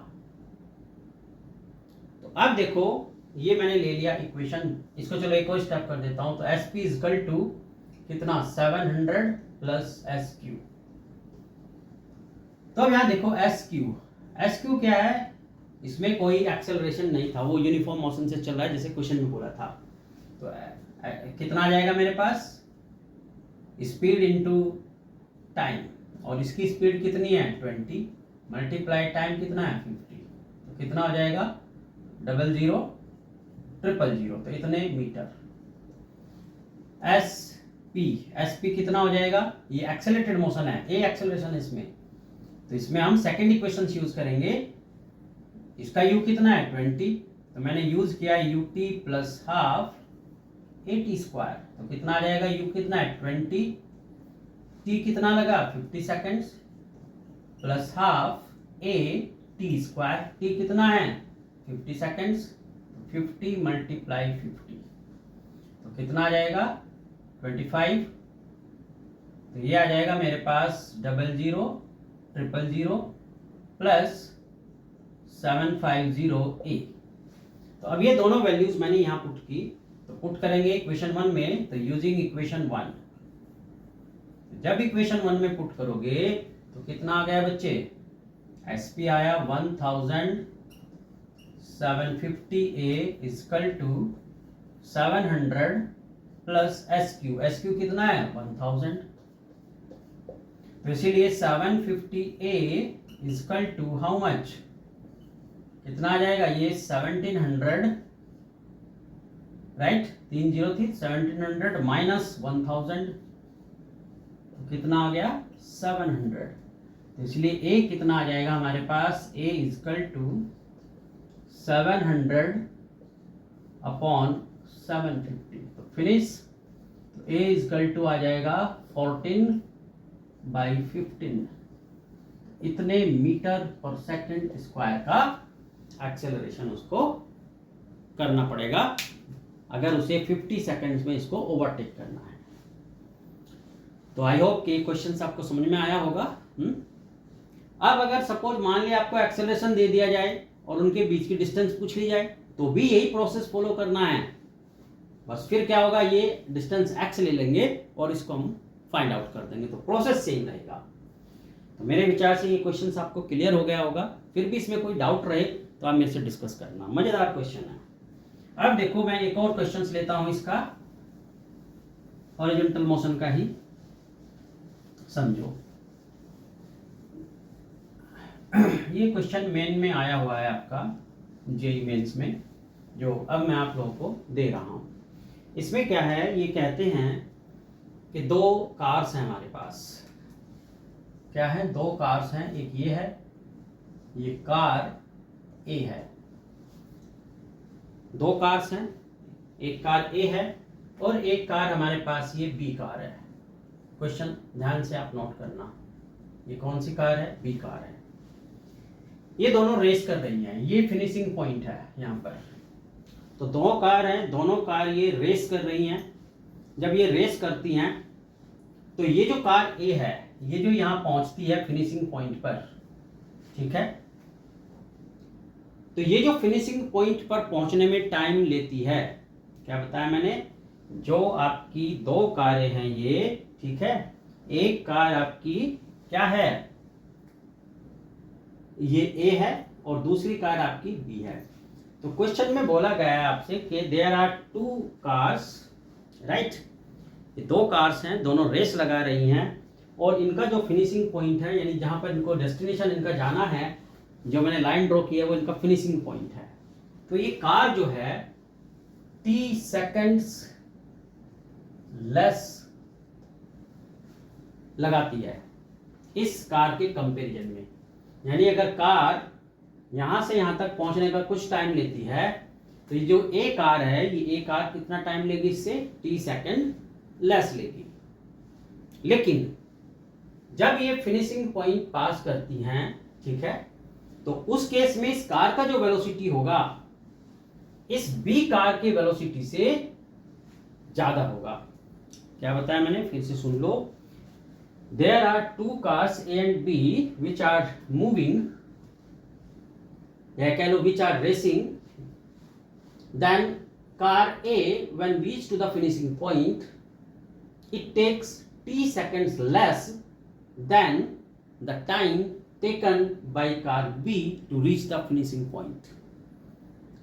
तो अब देखो, ये मैंने ले लिया इक्वेशन, इसको चलो एक और स्टेप कर देता हूं। तो SP इज इक्वल टू कितना? 700 प्लस SQ। तो अब यहां देखो SQ क्या है? इसमें कोई एक्सेलरेशन नहीं था, वो यूनिफॉर्म मोशन से चल रहा है जैसे क्वेश्चन में बोला था। तो कितना आ जाएगा मेरे पास? स्पीड इनटू टाइम, और इसकी स्पीड कितनी है? 20 मल्टीप्लाई टाइम कितना है? 50। तो कितना हो जाएगा? 00 000, तो इतने मीटर। SP कितना हो जाएगा? ये एक्सेलरेटेड मोशन है, ए एक्सेलरेशन है इसमें, तो इसमें हम सेकेंड इक्वेशन यूज करेंगे। इसका u कितना है? 20, तो मैंने यूज किया ut plus half AT square, तो कितना आ जाएगा? u कितना है? 20, t कितना लगा? 50 seconds, plus half AT square, t कितना है? 50 सेकेंड्स, 50 मल्टीप्लाई 50, तो कितना आ जाएगा? 25। तो ये आ जाएगा मेरे पास 00 000 प्लस 750A। तो अब ये दोनों वैल्यूज मैंने यहां पुट की, तो पुट करेंगे इक्वेशन 1 में। तो यूजिंग इक्वेशन 1, जब इक्वेशन 1 में पुट करोगे तो कितना आ गया बच्चे? SP आया 1750A equal to 700 plus SQ कितना है? 1000। तो इसीलिए 750A equal to how much? कितना आ जाएगा ये 1700, राइट, 3 जीरो थी, 1700 माइनस 1000 तो कितना आ गया 700। तो इसलिए ए कितना आ जाएगा हमारे पास, ए इजकल टू 700 अपॉन 750। तो फिनिश, तो ए इजकल टू आ जाएगा 14/15, इतने मीटर पर सेकंड स्क्वायर का एक्सेलरेशन उसको करना पड़ेगा अगर उसे 50 सेकंड्स में इसको ओवरटेक करना है। तो आई होप कि क्वेश्चन आपको समझ में आया होगा। अब अगर सपोज मान लिया आपको एक्सेलरेशन दे दिया जाए और उनके बीच की डिस्टेंस पूछ ली जाए, तो भी यही प्रोसेस फॉलो करना है। बस फिर क्या होगा, ये डिस्टेंस x ले लेंगे और इसको हम फाइंड आउट कर देंगे, तो प्रोसेस सेम रहेगा। तो मेरे विचार से ये क्वेश्चन आपको क्लियर हो गया होगा। फिर भी इसमें कोई डाउट रहे तो आप मेरे से डिस्कस करना, मजेदार क्वेश्चन है। अब देखो मैं एक और क्वेश्चन लेता हूं, इसका हॉरिजॉन्टल मोशन का ही समझो। ये क्वेश्चन मेन में आया हुआ है आपका जेईई मेंस में, जो अब मैं आप लोगों को दे रहा हूं। इसमें क्या है, ये कहते हैं कि दो कार्स हैं हमारे पास। क्या है, दो कार्स हैं, एक ये है, ये कार ए है। दो कार्स हैं, एक कार ए है और एक कार हमारे पास ये बी कार है। क्वेश्चन ध्यान से आप नोट करना, ये कौन सी कार है, बी कार है। ये दोनों रेस कर रही हैं, ये फिनिशिंग पॉइंट है यहाँ पर। तो दो कार हैं, दोनों कार ये रेस कर रही हैं। जब ये रेस करती हैं तो ये जो कार ए है, ये जो यहाँ पहुंचती है फिनिशिंग पॉइंट पर, ठीक है, तो ये जो फिनिशिंग पॉइंट पर पहुंचने में टाइम लेती है, क्या बताया मैंने, जो आपकी दो कारें हैं ये, ठीक है, एक कार आपकी क्या है, ये ए है और दूसरी कार आपकी बी है। तो क्वेश्चन में बोला गया है आपसे कि there are two cars, right, ये दो कार्स हैं, दोनों रेस लगा रही हैं और इनका जो फिनिशिंग पॉइंट है, यानी जहां पर इनको डेस्टिनेशन इनका जाना है, जो मैंने लाइन ड्रॉ किया है वो इनका फिनिशिंग पॉइंट है। तो ये कार जो है 30 सेकंड्स लेस लगाती है इस कार के कंपैरिजन में। यानी अगर कार यहां से यहां तक पहुंचने का कुछ टाइम लेती है, तो ये जो ए कार है, ये ए कार कितना टाइम लेगी, इससे 30 सेकंड लेस लेगी। लेकिन जब ये फिनिशिंग पॉइंट पास करती हैं, ठीक है, तो उस केस में इस कार का जो वेलोसिटी होगा इस बी कार के वेलोसिटी से ज्यादा होगा। क्या बताया मैंने, फिर से सुन लो। There are two cars A and B which are moving, या कह लो which are racing, then car A when reach to the finishing point it takes t seconds less than the time taken by car B to reach the finishing point,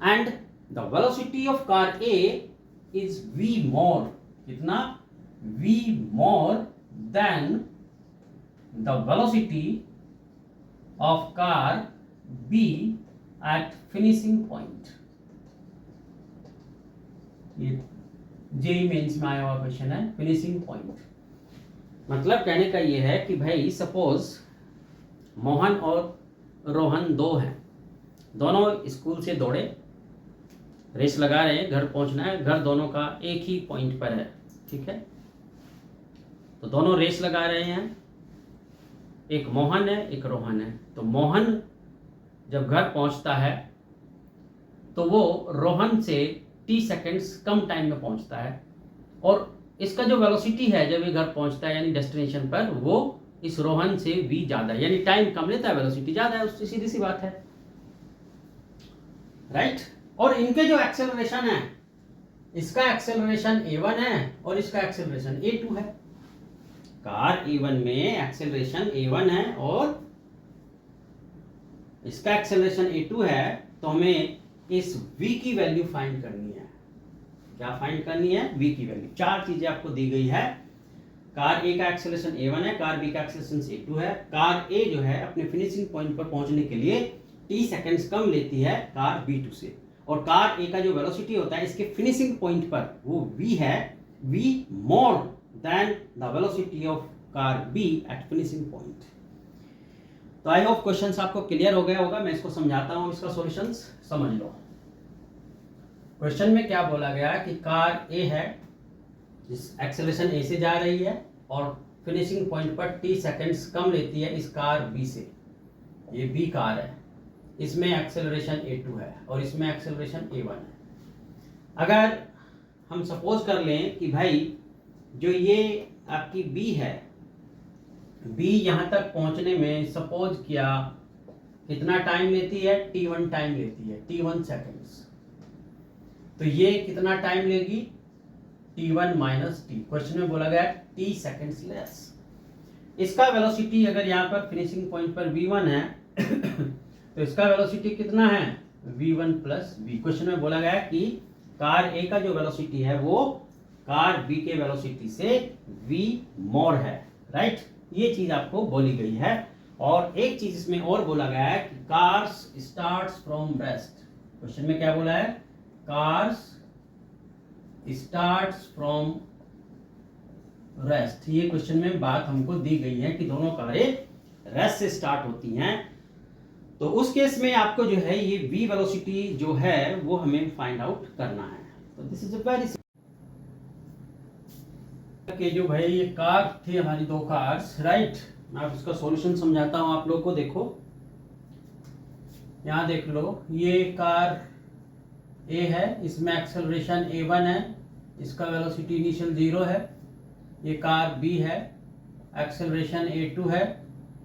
and the velocity of car A is v more, कितना, v more than the velocity of car B at finishing point। ये JEE mains में आया हुआ question है, finishing point. मतलब कहने का ये है कि भाई सपोज मोहन और रोहन दो हैं, दोनों स्कूल से दौड़े, रेस लगा रहे हैं, घर पहुंचना है, घर दोनों का एक ही पॉइंट पर है, ठीक है, तो दोनों रेस लगा रहे हैं, एक मोहन है एक रोहन है। तो मोहन जब घर पहुंचता है तो वो रोहन से 30 सेकंड्स कम टाइम में पहुंचता है, और इसका जो वेलोसिटी है जब ये घर पहुंचता है यानी डेस्टिनेशन पर, वो इस रोहन से भी ज्यादा, यानी टाइम कम लेता है, वेलोसिटी ज्यादा है, उससे सीधी सी बात है, राइट। और इनके जो एक्सेलरेशन है, इसका एक्सेलरेशन a1 है और इसका एक्सेलरेशन a2 है। कार a1 में एक्सेलरेशन a1 है और इसका एक्सेलरेशन a2 है, तो हमें इस v की वैल्यू फाइंड करनी है। क्या फाइंड करनी है, v की वैल्यू। चार चीजें आपको दी गई है, कार A का एक्सेलरेशन a1 है, कार B का एक्सेलरेशन a2 है, कार A जो है अपने फिनिशिंग पॉइंट पर पहुंचने के लिए t सेकंड्स कम लेती है कार B2 से, और कार A का जो वेलोसिटी होता है इसके फिनिशिंग पॉइंट पर वो v है, v more than the velocity of car B at finishing point. तो आई होप क्वेश्चंस आपको क्लियर हो गया होगा। मैं इसको समझाता हूं, इसका सॉल्यूशंस समझ लो। क्वेश्चन में क्या बोला गया है कि कार A है जिस एक्सेलरेशन A से जा रही है और फिनिशिंग पॉइंट पर t सेकंड्स कम लेती है इस कार B से। ये B कार है, इसमें एक्सेलरेशन A2 है और इसमें एक्सेलरेशन A1 है। अगर हम सपोज कर लें कि भाई जो ये आपकी B है, B यहाँ तक पहुँचने में सपोज किया कितना टाइम लेती है, t1 टाइम लेती है, t1 सेकंड्स। तो ये कितना टाइम लेगी, t1 माइनस t। क्वेश्चन में बोला गया t सेकंड्स लेस। इसका वेलोसिटी अगर यहाँ पर फिनिशिंग पॉइंट पर v1 है तो इसका वेलोसिटी कितना है, v1 प्लस v। क्वेश्चन में बोला गया है कि कार A का जो वेलोसिटी है वो कार B के वेलोसिटी से v मोर है, राइट। ये चीज आपको बोली गई है। और एक चीज इसमें और बोला गया है कि cars starts from rest. Question में क्या बोला है, कार्स स्टार्ट्स फ्रॉम रेस्ट। ये क्वेश्चन में बात हमको दी गई है कि दोनों कारें रेस्ट से स्टार्ट होती हैं। तो उस केस में आपको जो है ये v वेलोसिटी जो है वो हमें फाइंड आउट करना है। तो दिस इज अ वेरी कि जो भाई ये कार थी हमारी दो कार्स, राइट। मैं आप इसका सॉल्यूशन समझाता हूं आप लोग को। देखो यहां देख लो, ये कार A है, इसमें एक्सेलरेशन A1 है, इसका वेलोसिटी इनिशियल 0 है। ये कार B है, एक्सेलरेशन A2 है,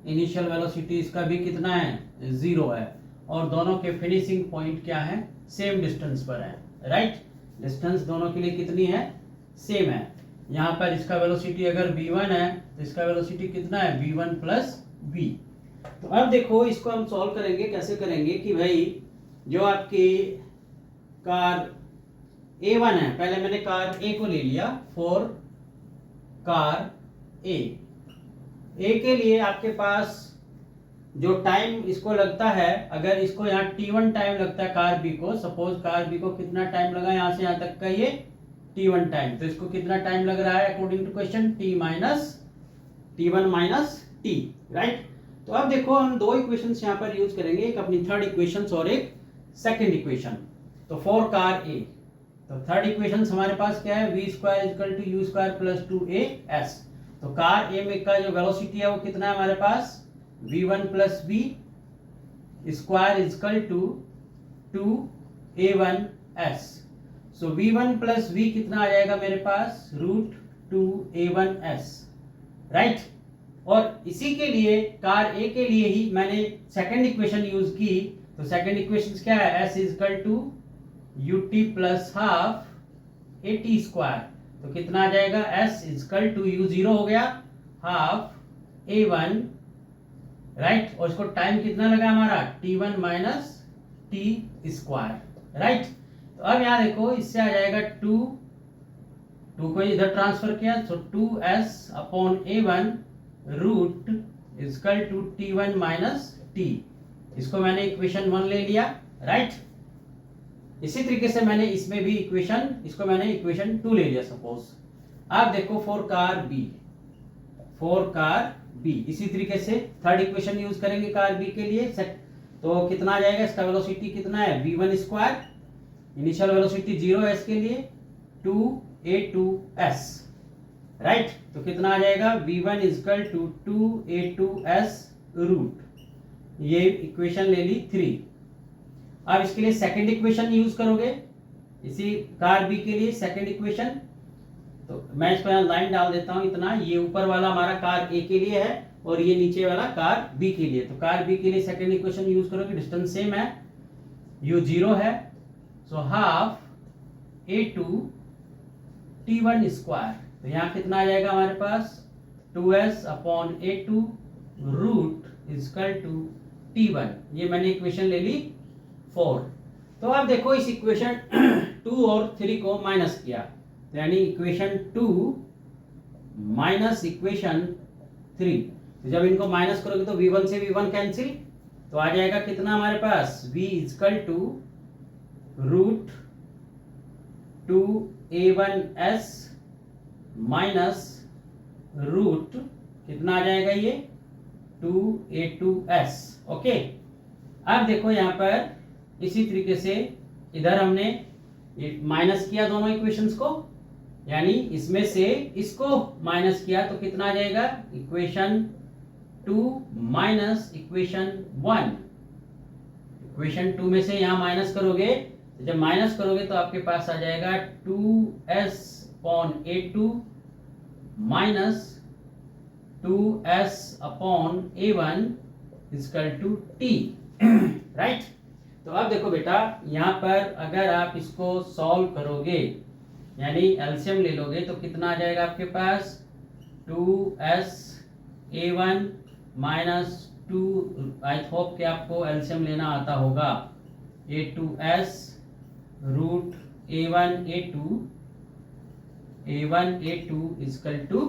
इनिशियल वेलोसिटी इसका भी कितना है, 0 है। और दोनों के फिनिशिंग पॉइंट क्या है, सेम डिस्टेंस पर है, राइट। डिस्टेंस दोनों के लिए कितनी है, सेम है। यहाँ पर इसका वेलोसिटी अगर v1 है तो इसका वेलोसिटी कितना है, v1 प्लस v। तो अब देखो इसको हम सॉल्व करेंगे। कैसे करेंगे कि भाई जो आपकी कार A1 है, पहले मैंने कार A को ले लिया फॉर कार A के लिए आपके पास जो टाइम इसको लगता है, अगर इसको यहाँ t1 टाइम लगता है कार B को, सपोज कार B को कितना टाइम लगा यहाँ से यहाँ तक का, ये t1 टाइम। तो इसको कितना टाइम लग रहा है according to question, t1 minus t, right. तो अब देखो हम दो इक्वेशंस यहाँ पर यूज करेंगे, एक अपनी थर्ड इक्वेशन और एक सेकंड इक्वेशन। तो फॉर कार A, तो थर्ड इक्वेशन हमारे पास क्या है, v square equal to u square plus 2as। तो कार A में का जो वेलोसिटी है वो कितना है हमारे पास, v1 plus v square equal to 2a1s। So v1 plus v कितना आ जाएगा मेरे पास, रूट 2a1s, राइट। और इसी के लिए कार A के लिए ही मैंने सेकंड इक्वेशन यूज की। तो सेकंड इक्वेशन क्या है, s equal to ut plus half at square. तो कितना आ जाएगा, s इक्वल टू u 0 हो गया, हाफ a1, राइट। और इसको टाइम कितना लगा हमारा, t1 minus t square, right. तो अब यहाँ देखो इससे आ जाएगा 2 को इधर ट्रांसफर किया, तो 2s upon a1 root equal to t1 minus t। इसको मैंने इक्वेशन 1 ले लिया, राइट। इसी तरीके से मैंने इसमें भी इसको मैंने इक्वेशन 2 ले लिया सपोज। अब देखो फॉर कार B इसी तरीके से थर्ड इक्वेशन यूज करेंगे कार B के लिए। तो कितना आ जाएगा, इसका वेलोसिटी कितना है, v1 स्क्वायर, इनिशियल वेलोसिटी 0 है इसके लिए, 2a2s, राइट। तो कितना आ जाएगा, v1 equal to 2a2s root, ये इक्वेशन ले ली 3। अब इसके लिए सेकंड इक्वेशन यूज करोगे, इसी कार B के लिए सेकंड इक्वेशन। तो मैं इसको यहाँ लाइन डाल देता हूं इतना, ये ऊपर वाला हमारा कार A के लिए है और ये नीचे वाला कार B के लिए। तो कार B के लिए सेकंड इक्वेशन यूज करोगे, डिस्टेंस सेम है, u 0 है, so half a2 t1 square. तो यहाँ कितना आ जाएगा हमारे पास, 2s upon a2 root equal to t1। ये मैंने इक्वेशन ले ली 4। तो अब देखो इस इक्वेशन 2 और 3 को माइनस किया, यानी इक्वेशन 2 माइनस इक्वेशन 3। तो जब इनको माइनस करोगे तो v1 से v1 कैंसिल, तो आ जाएगा कितना हमारे पास, v equal to root 2a1s minus root कितना आ जाएगा ये 2a2s। ओके, अब देखो यहाँ पर इसी तरीके से इधर हमने माइनस किया दोनों इक्वेशंस को, यानी इसमें से इसको माइनस किया तो कितना आ जाएगा, इक्वेशन 2 माइनस इक्वेशन 1। इक्वेशन 2 में से यहाँ माइनस करोगे, तो जब माइनस करोगे तो आपके पास आ जाएगा 2s/a2 minus 2s/a1 equal to t। Right. तो अब देखो बेटा, यहाँ पर अगर आप इसको सॉल्व करोगे, यानी एलसीएम ले लोगे, तो कितना आ जाएगा आपके पास 2s/a1 माइनस 2, आई होप कि आपको एलसीएम लेना आता होगा, a2s root a1a2 equal to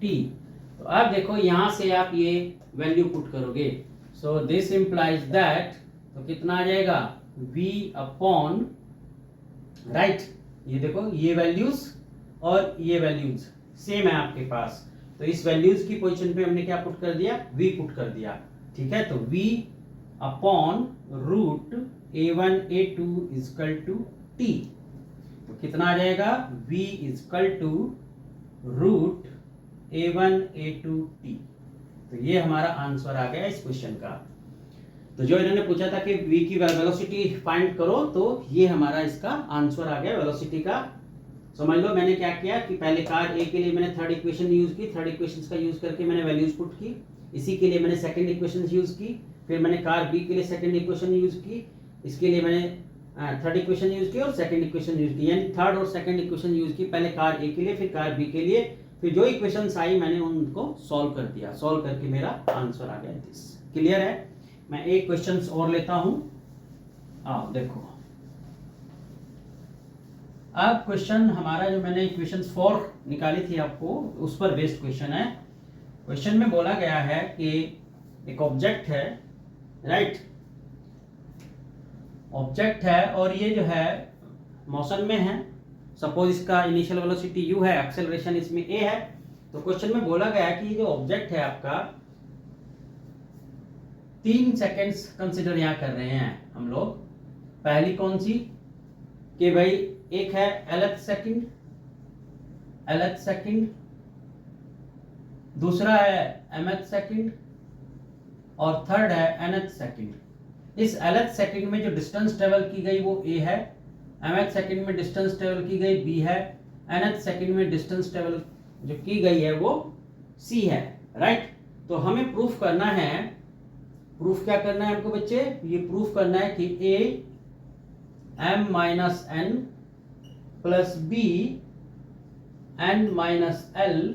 t। तो अब देखो यहाँ से आप ये वैल्यू पुट करोगे, सो दिस इंप्लाइज दैट, तो कितना आ जाएगा v अपॉन, राइट, ये देखो ये वैल्यूज और ये वैल्यूज सेम है आपके पास, तो इस वैल्यूज की पोजीशन पे हमने क्या पुट कर दिया, v पुट कर दिया। ठीक है, तो v upon root a1a2 equal to t, तो कितना आ जाएगा v equal to root a1a2t। तो ये हमारा आंसर आ गया इस क्वेश्चन का। तो जो इन्होंने पूछा था कि v की वेलोसिटी फाइंड करो, तो ये हमारा इसका आंसर आ गया वेलोसिटी का। समझ लो मैंने क्या किया कि पहले कार ए के लिए मैंने थर्ड इक्वेशन यूज की, थर्ड इक्वेशन का यूज करके मैंने वैल्यूज पुट की, इसी के लिए मैंने सेकंड इक्वेशन यूज की, फिर मैंने कार बी के लिए सेकंड इक्वेशन यूज की, इसके लिए मैंने थर्ड इक्वेशन यूज की और सेकंड इक्वेशन यूज की, यानी थर्ड और सेकंड इक्वेशन यूज की, पहले कार ए के लिए फिर कार बी के लिए, फिर जो इक्वेशंस आई मैंने उनको सॉल्व कर दिया, सॉल्व करके मेरा आंसर आ गया दिस। क्लियर है? मैं एक क्वेश्चन और लेता हूं, आओ देखो। अब क्वेश्चन हमारा जो मैंने इक्वेशन 4 निकाली थी आपको, उस पर बेस्ड क्वेश्चन है। क्वेश्चन में बोला गया है कि एक ऑब्जेक्ट है, राइट, ऑब्जेक्ट है और ये जो है मोशन में है। सपोज इसका इनिशियल वेलोसिटी u है, एक्सेलरेशन इसमें a है। तो क्वेश्चन में बोला गया है कि जो ऑब्जेक्ट है आपका 3 सेकेंड्स कंसिडर यहाँ कर रहे हैं हम लोग। पहली कौन सी कि भाई एक है lth सेकंड, दूसरा है mth सेकंड और थर्ड है nth सेकंड। इस lth सेकंड में जो डिस्टेंस ट्रेवल की गई वो a है, mth सेकंड में डिस्टेंस ट्रेवल की गई b है, nth सेकंड में डिस्टेंस ट्रेवल जो की गई है वो c है, राइट। तो हमें प्रूफ करना है, प्रूफ क्या करना है हमको बच्चे, ये प्रूफ करना है कि a m minus n plus b n minus l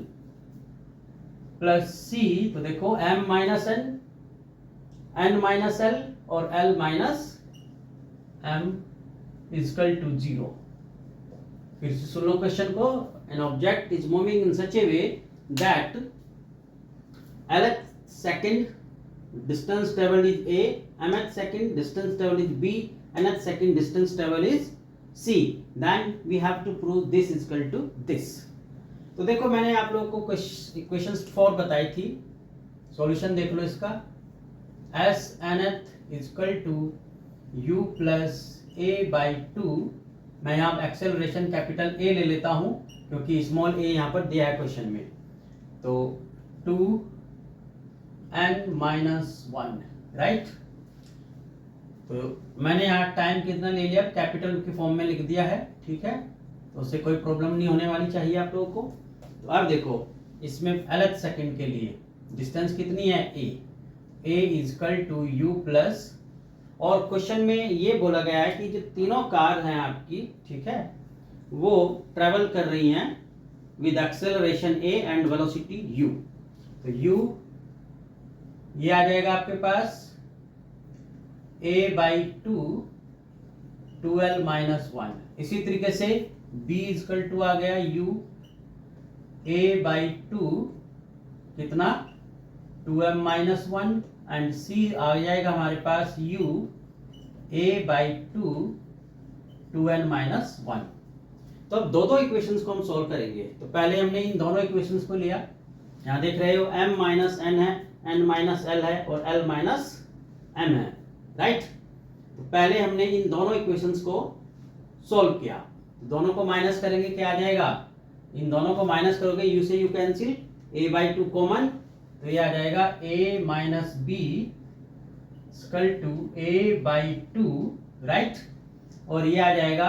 plus c। तो देखो m minus n minus l और l minus m equal to 0। फिर से सुन लो क्वेश्चन को। An object is moving in such a way that lth second distance traveled is a, mth second distance traveled is b, nth second distance traveled is c, then we have to prove this is equal to this। तो देखो मैंने आप लोगों को equation 4 बताई थी, solution देख लो इसका। s nth is equal to u plus a by 2। मैं यहाँ एक्सेलरेशन कैपिटल A ले लेता हूँ क्योंकि स्मॉल a यहाँ पर दिया है क्वेश्चन में। तो 2n माइनस 1, राइट। तो मैंने यहाँ टाइम कितना ले लिया, कैपिटल के फॉर्म में लिख दिया है, ठीक है। तो उससे कोई प्रॉब्लम नहीं होने वाली चाहिए आप लोगों को। तो अब देखो इसमें nth सेकंड के लिए डिस्टेंस कितनी है a is equal to u plus, और क्वेश्चन में ये बोला गया है कि जो तीनों कार हैं आपकी, ठीक है, वो ट्रेवल कर रही हैं with acceleration a and velocity u। तो u ये आ जाएगा आपके पास a बाई 2l माइनस 1। इसी तरीके से b इजकल टू आ गया u a बाई 2 कितना 2m माइनस 1 एंड सी आ जाएगा हमारे पास u a/2 2n माइनस 1। तो अब दो इक्वेशंस को हम सॉल्व करेंगे। तो पहले हमने इन दोनों इक्वेशंस को लिया, यहाँ देख रहे हो m माइनस n है, n माइनस l है और l माइनस m है, राइट। तो पहले हमने इन दोनों इक्वेशंस को सॉल्व किया। दोनों को माइनस करेंगे, क्या आ जाएगा, इन दोनों को माइनस करोगे u से u कैंसिल, a/2 कॉमन, तो ये आ जाएगा a minus b equal to a/2, right. और ये आ जाएगा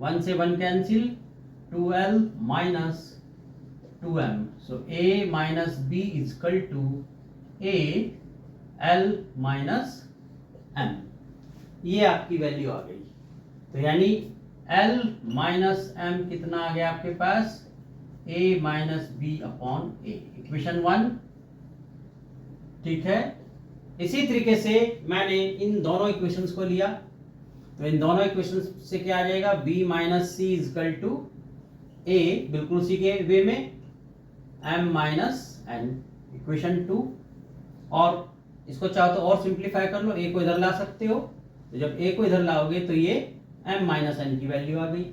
1 से 1 cancel, 2l minus 2m, so a minus b equal to a l minus m। ये आपकी वैल्यू आ गई। तो यानी l माइनस m कितना आ गया आपके पास, a minus b upon a, equation 1, ठीक है। इसी तरीके से मैंने इन दोनों इक्वेशंस को लिया, तो इन दोनों इक्वेशंस से क्या आ जाएगा, b minus C equal to a, बिल्कुल उसी के वे में, m माइनस n, इक्वेशन 2। और इसको चाहो तो और सिंप्लीफाई कर लो, a को इधर ला सकते हो, तो जब a को इधर लाओगे तो ये m माइनस n की वैल्यू आ गई।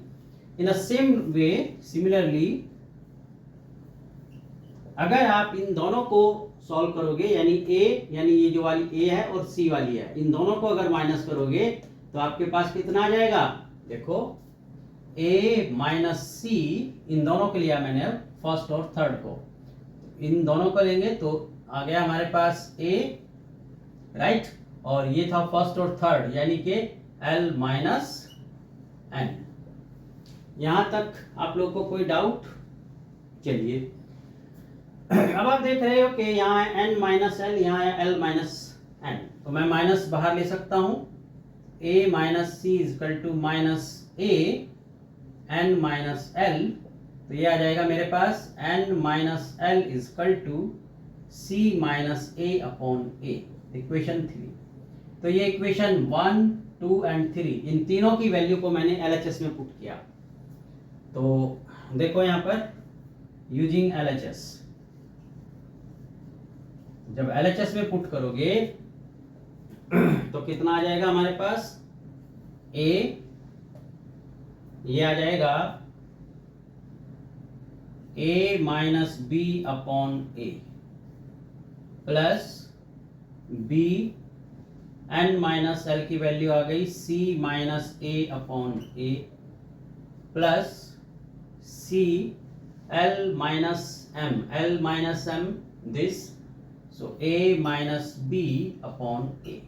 In the same way similarly अगर आप इन दोनों को सॉल्व करोगे, यानी a, यानी ये जो वाली a है और c वाली है, इन दोनों को अगर माइनस करोगे तो आपके पास कितना आ जाएगा, देखो a माइनस c, इन दोनों के लिया मैंने फर्स्ट और थर्ड को, इन दोनों को लेंगे तो आ गया हमारे पास a, राइट। और ये था फर्स्ट और थर्ड, यानी कि l माइनस n। यहां तक आप लोग को कोई डाउट? चलिए अब आप देख रहे हो कि यहाँ है n माइनस l, यहाँ है l माइनस n, तो मैं माइनस बाहर ले सकता हूँ, a minus C equal to minus a n minus l, तो ये आ जाएगा मेरे पास n minus l equal to c minus a upon a, equation 3। तो ये इक्वेशन 1, 2 एंड 3, इन तीनों की वैल्यू को मैंने LHS में पुट किया। तो देखो यहाँ पर यूजिंग LHS, जब LHS में पुट करोगे तो कितना आ जाएगा हमारे पास, a, ये आ जाएगा a minus b upon a plus b, n minus l की वैल्यू आ गई c minus a upon a plus c l minus m this, so a minus b upon a।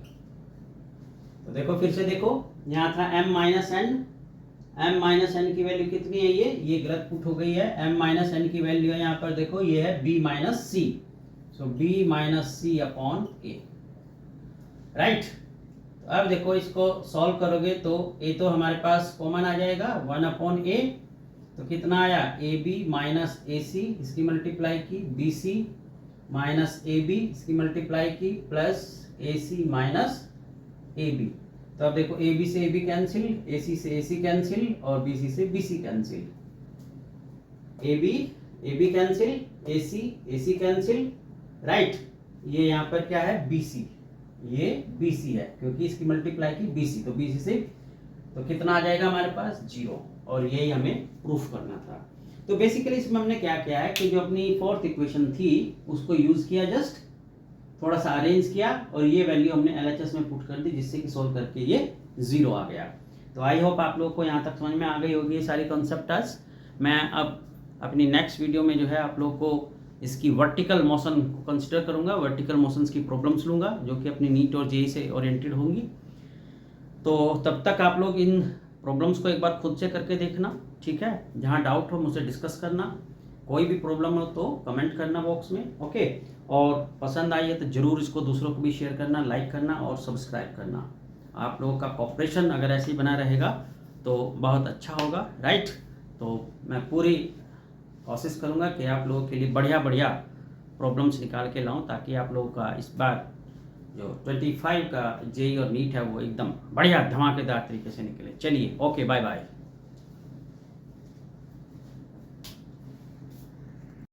तो देखो फिर से देखो, यहाँ था m माइनस n की वैल्यू कितनी है, ये गलत पुट हो गई है, m माइनस n की वैल्यू है यहाँ पर देखो, ये है b minus c, so b minus c upon a, right. तो अब देखो इसको सॉल्व करोगे तो a तो हमारे पास कॉमन आ जाएगा, 1 अपॉन a, तो कितना आया, ab माइनस ac, इसकी मल्टीप्लाई की, bc माइनस ab, इसकी मल्टीप्लाई की, प्लस ac माइनस ab। तो अब देखो ab से ab कैंसिल, ac से ac कैंसिल और bc से bc cancel, ab cancel, ac cancel, right. ये यहाँ पर क्या है, bc, ये bc है क्योंकि इसकी मल्टीप्लाई की bc, तो bc से तो कितना आ जाएगा हमारे पास, 0, और यही हमें प्रूफ करना था। तो बेसिकली इसमें हमने क्या किया है कि जो अपनी फोर्थ इक्वेशन थी उसको यूज किया, जस्ट थोड़ा सा अरेंज किया और ये वैल्यू हमने LHS में पुट कर दी, जिससे कि सोल्व करके ये 0 आ गया। तो आई होप आप लोग को यहाँ तक समझ में आ गई होगी ये सारी कॉन्सेप्ट्स। मैं अब अपनी नेक्स्ट वीडियो में जो है आप लोग को इसकी वर्टिकल मोशन को कंसिडर करूँगा, वर्टिकल मोशंस की प्रॉब्लम्स लूँगा जो कि अपनी नीट और जेईई से ओरिएंटेड होंगी। तो तब तक आप लोग इन प्रॉब्लम्स को एक बार खुद से करके देखना, ठीक है। जहाँ डाउट हो मुझसे डिस्कस करना, कोई भी प्रॉब्लम हो तो कमेंट करना बॉक्स में, ओके। और पसंद आई है तो ज़रूर इसको दूसरों को भी शेयर करना, लाइक करना और सब्सक्राइब करना। आप लोगों का कोऑपरेशन अगर ऐसे ही बना रहेगा तो बहुत अच्छा होगा, राइट। तो मैं पूरी कोशिश करूँगा कि आप लोगों के लिए बढ़िया बढ़िया प्रॉब्लम्स निकाल के लाऊं, ताकि आप लोगों का इस बार जो 25 का जेईई और नीट है वो एकदम बढ़िया धमाकेदार तरीके से निकले। चलिए, ओके, बाय बाय।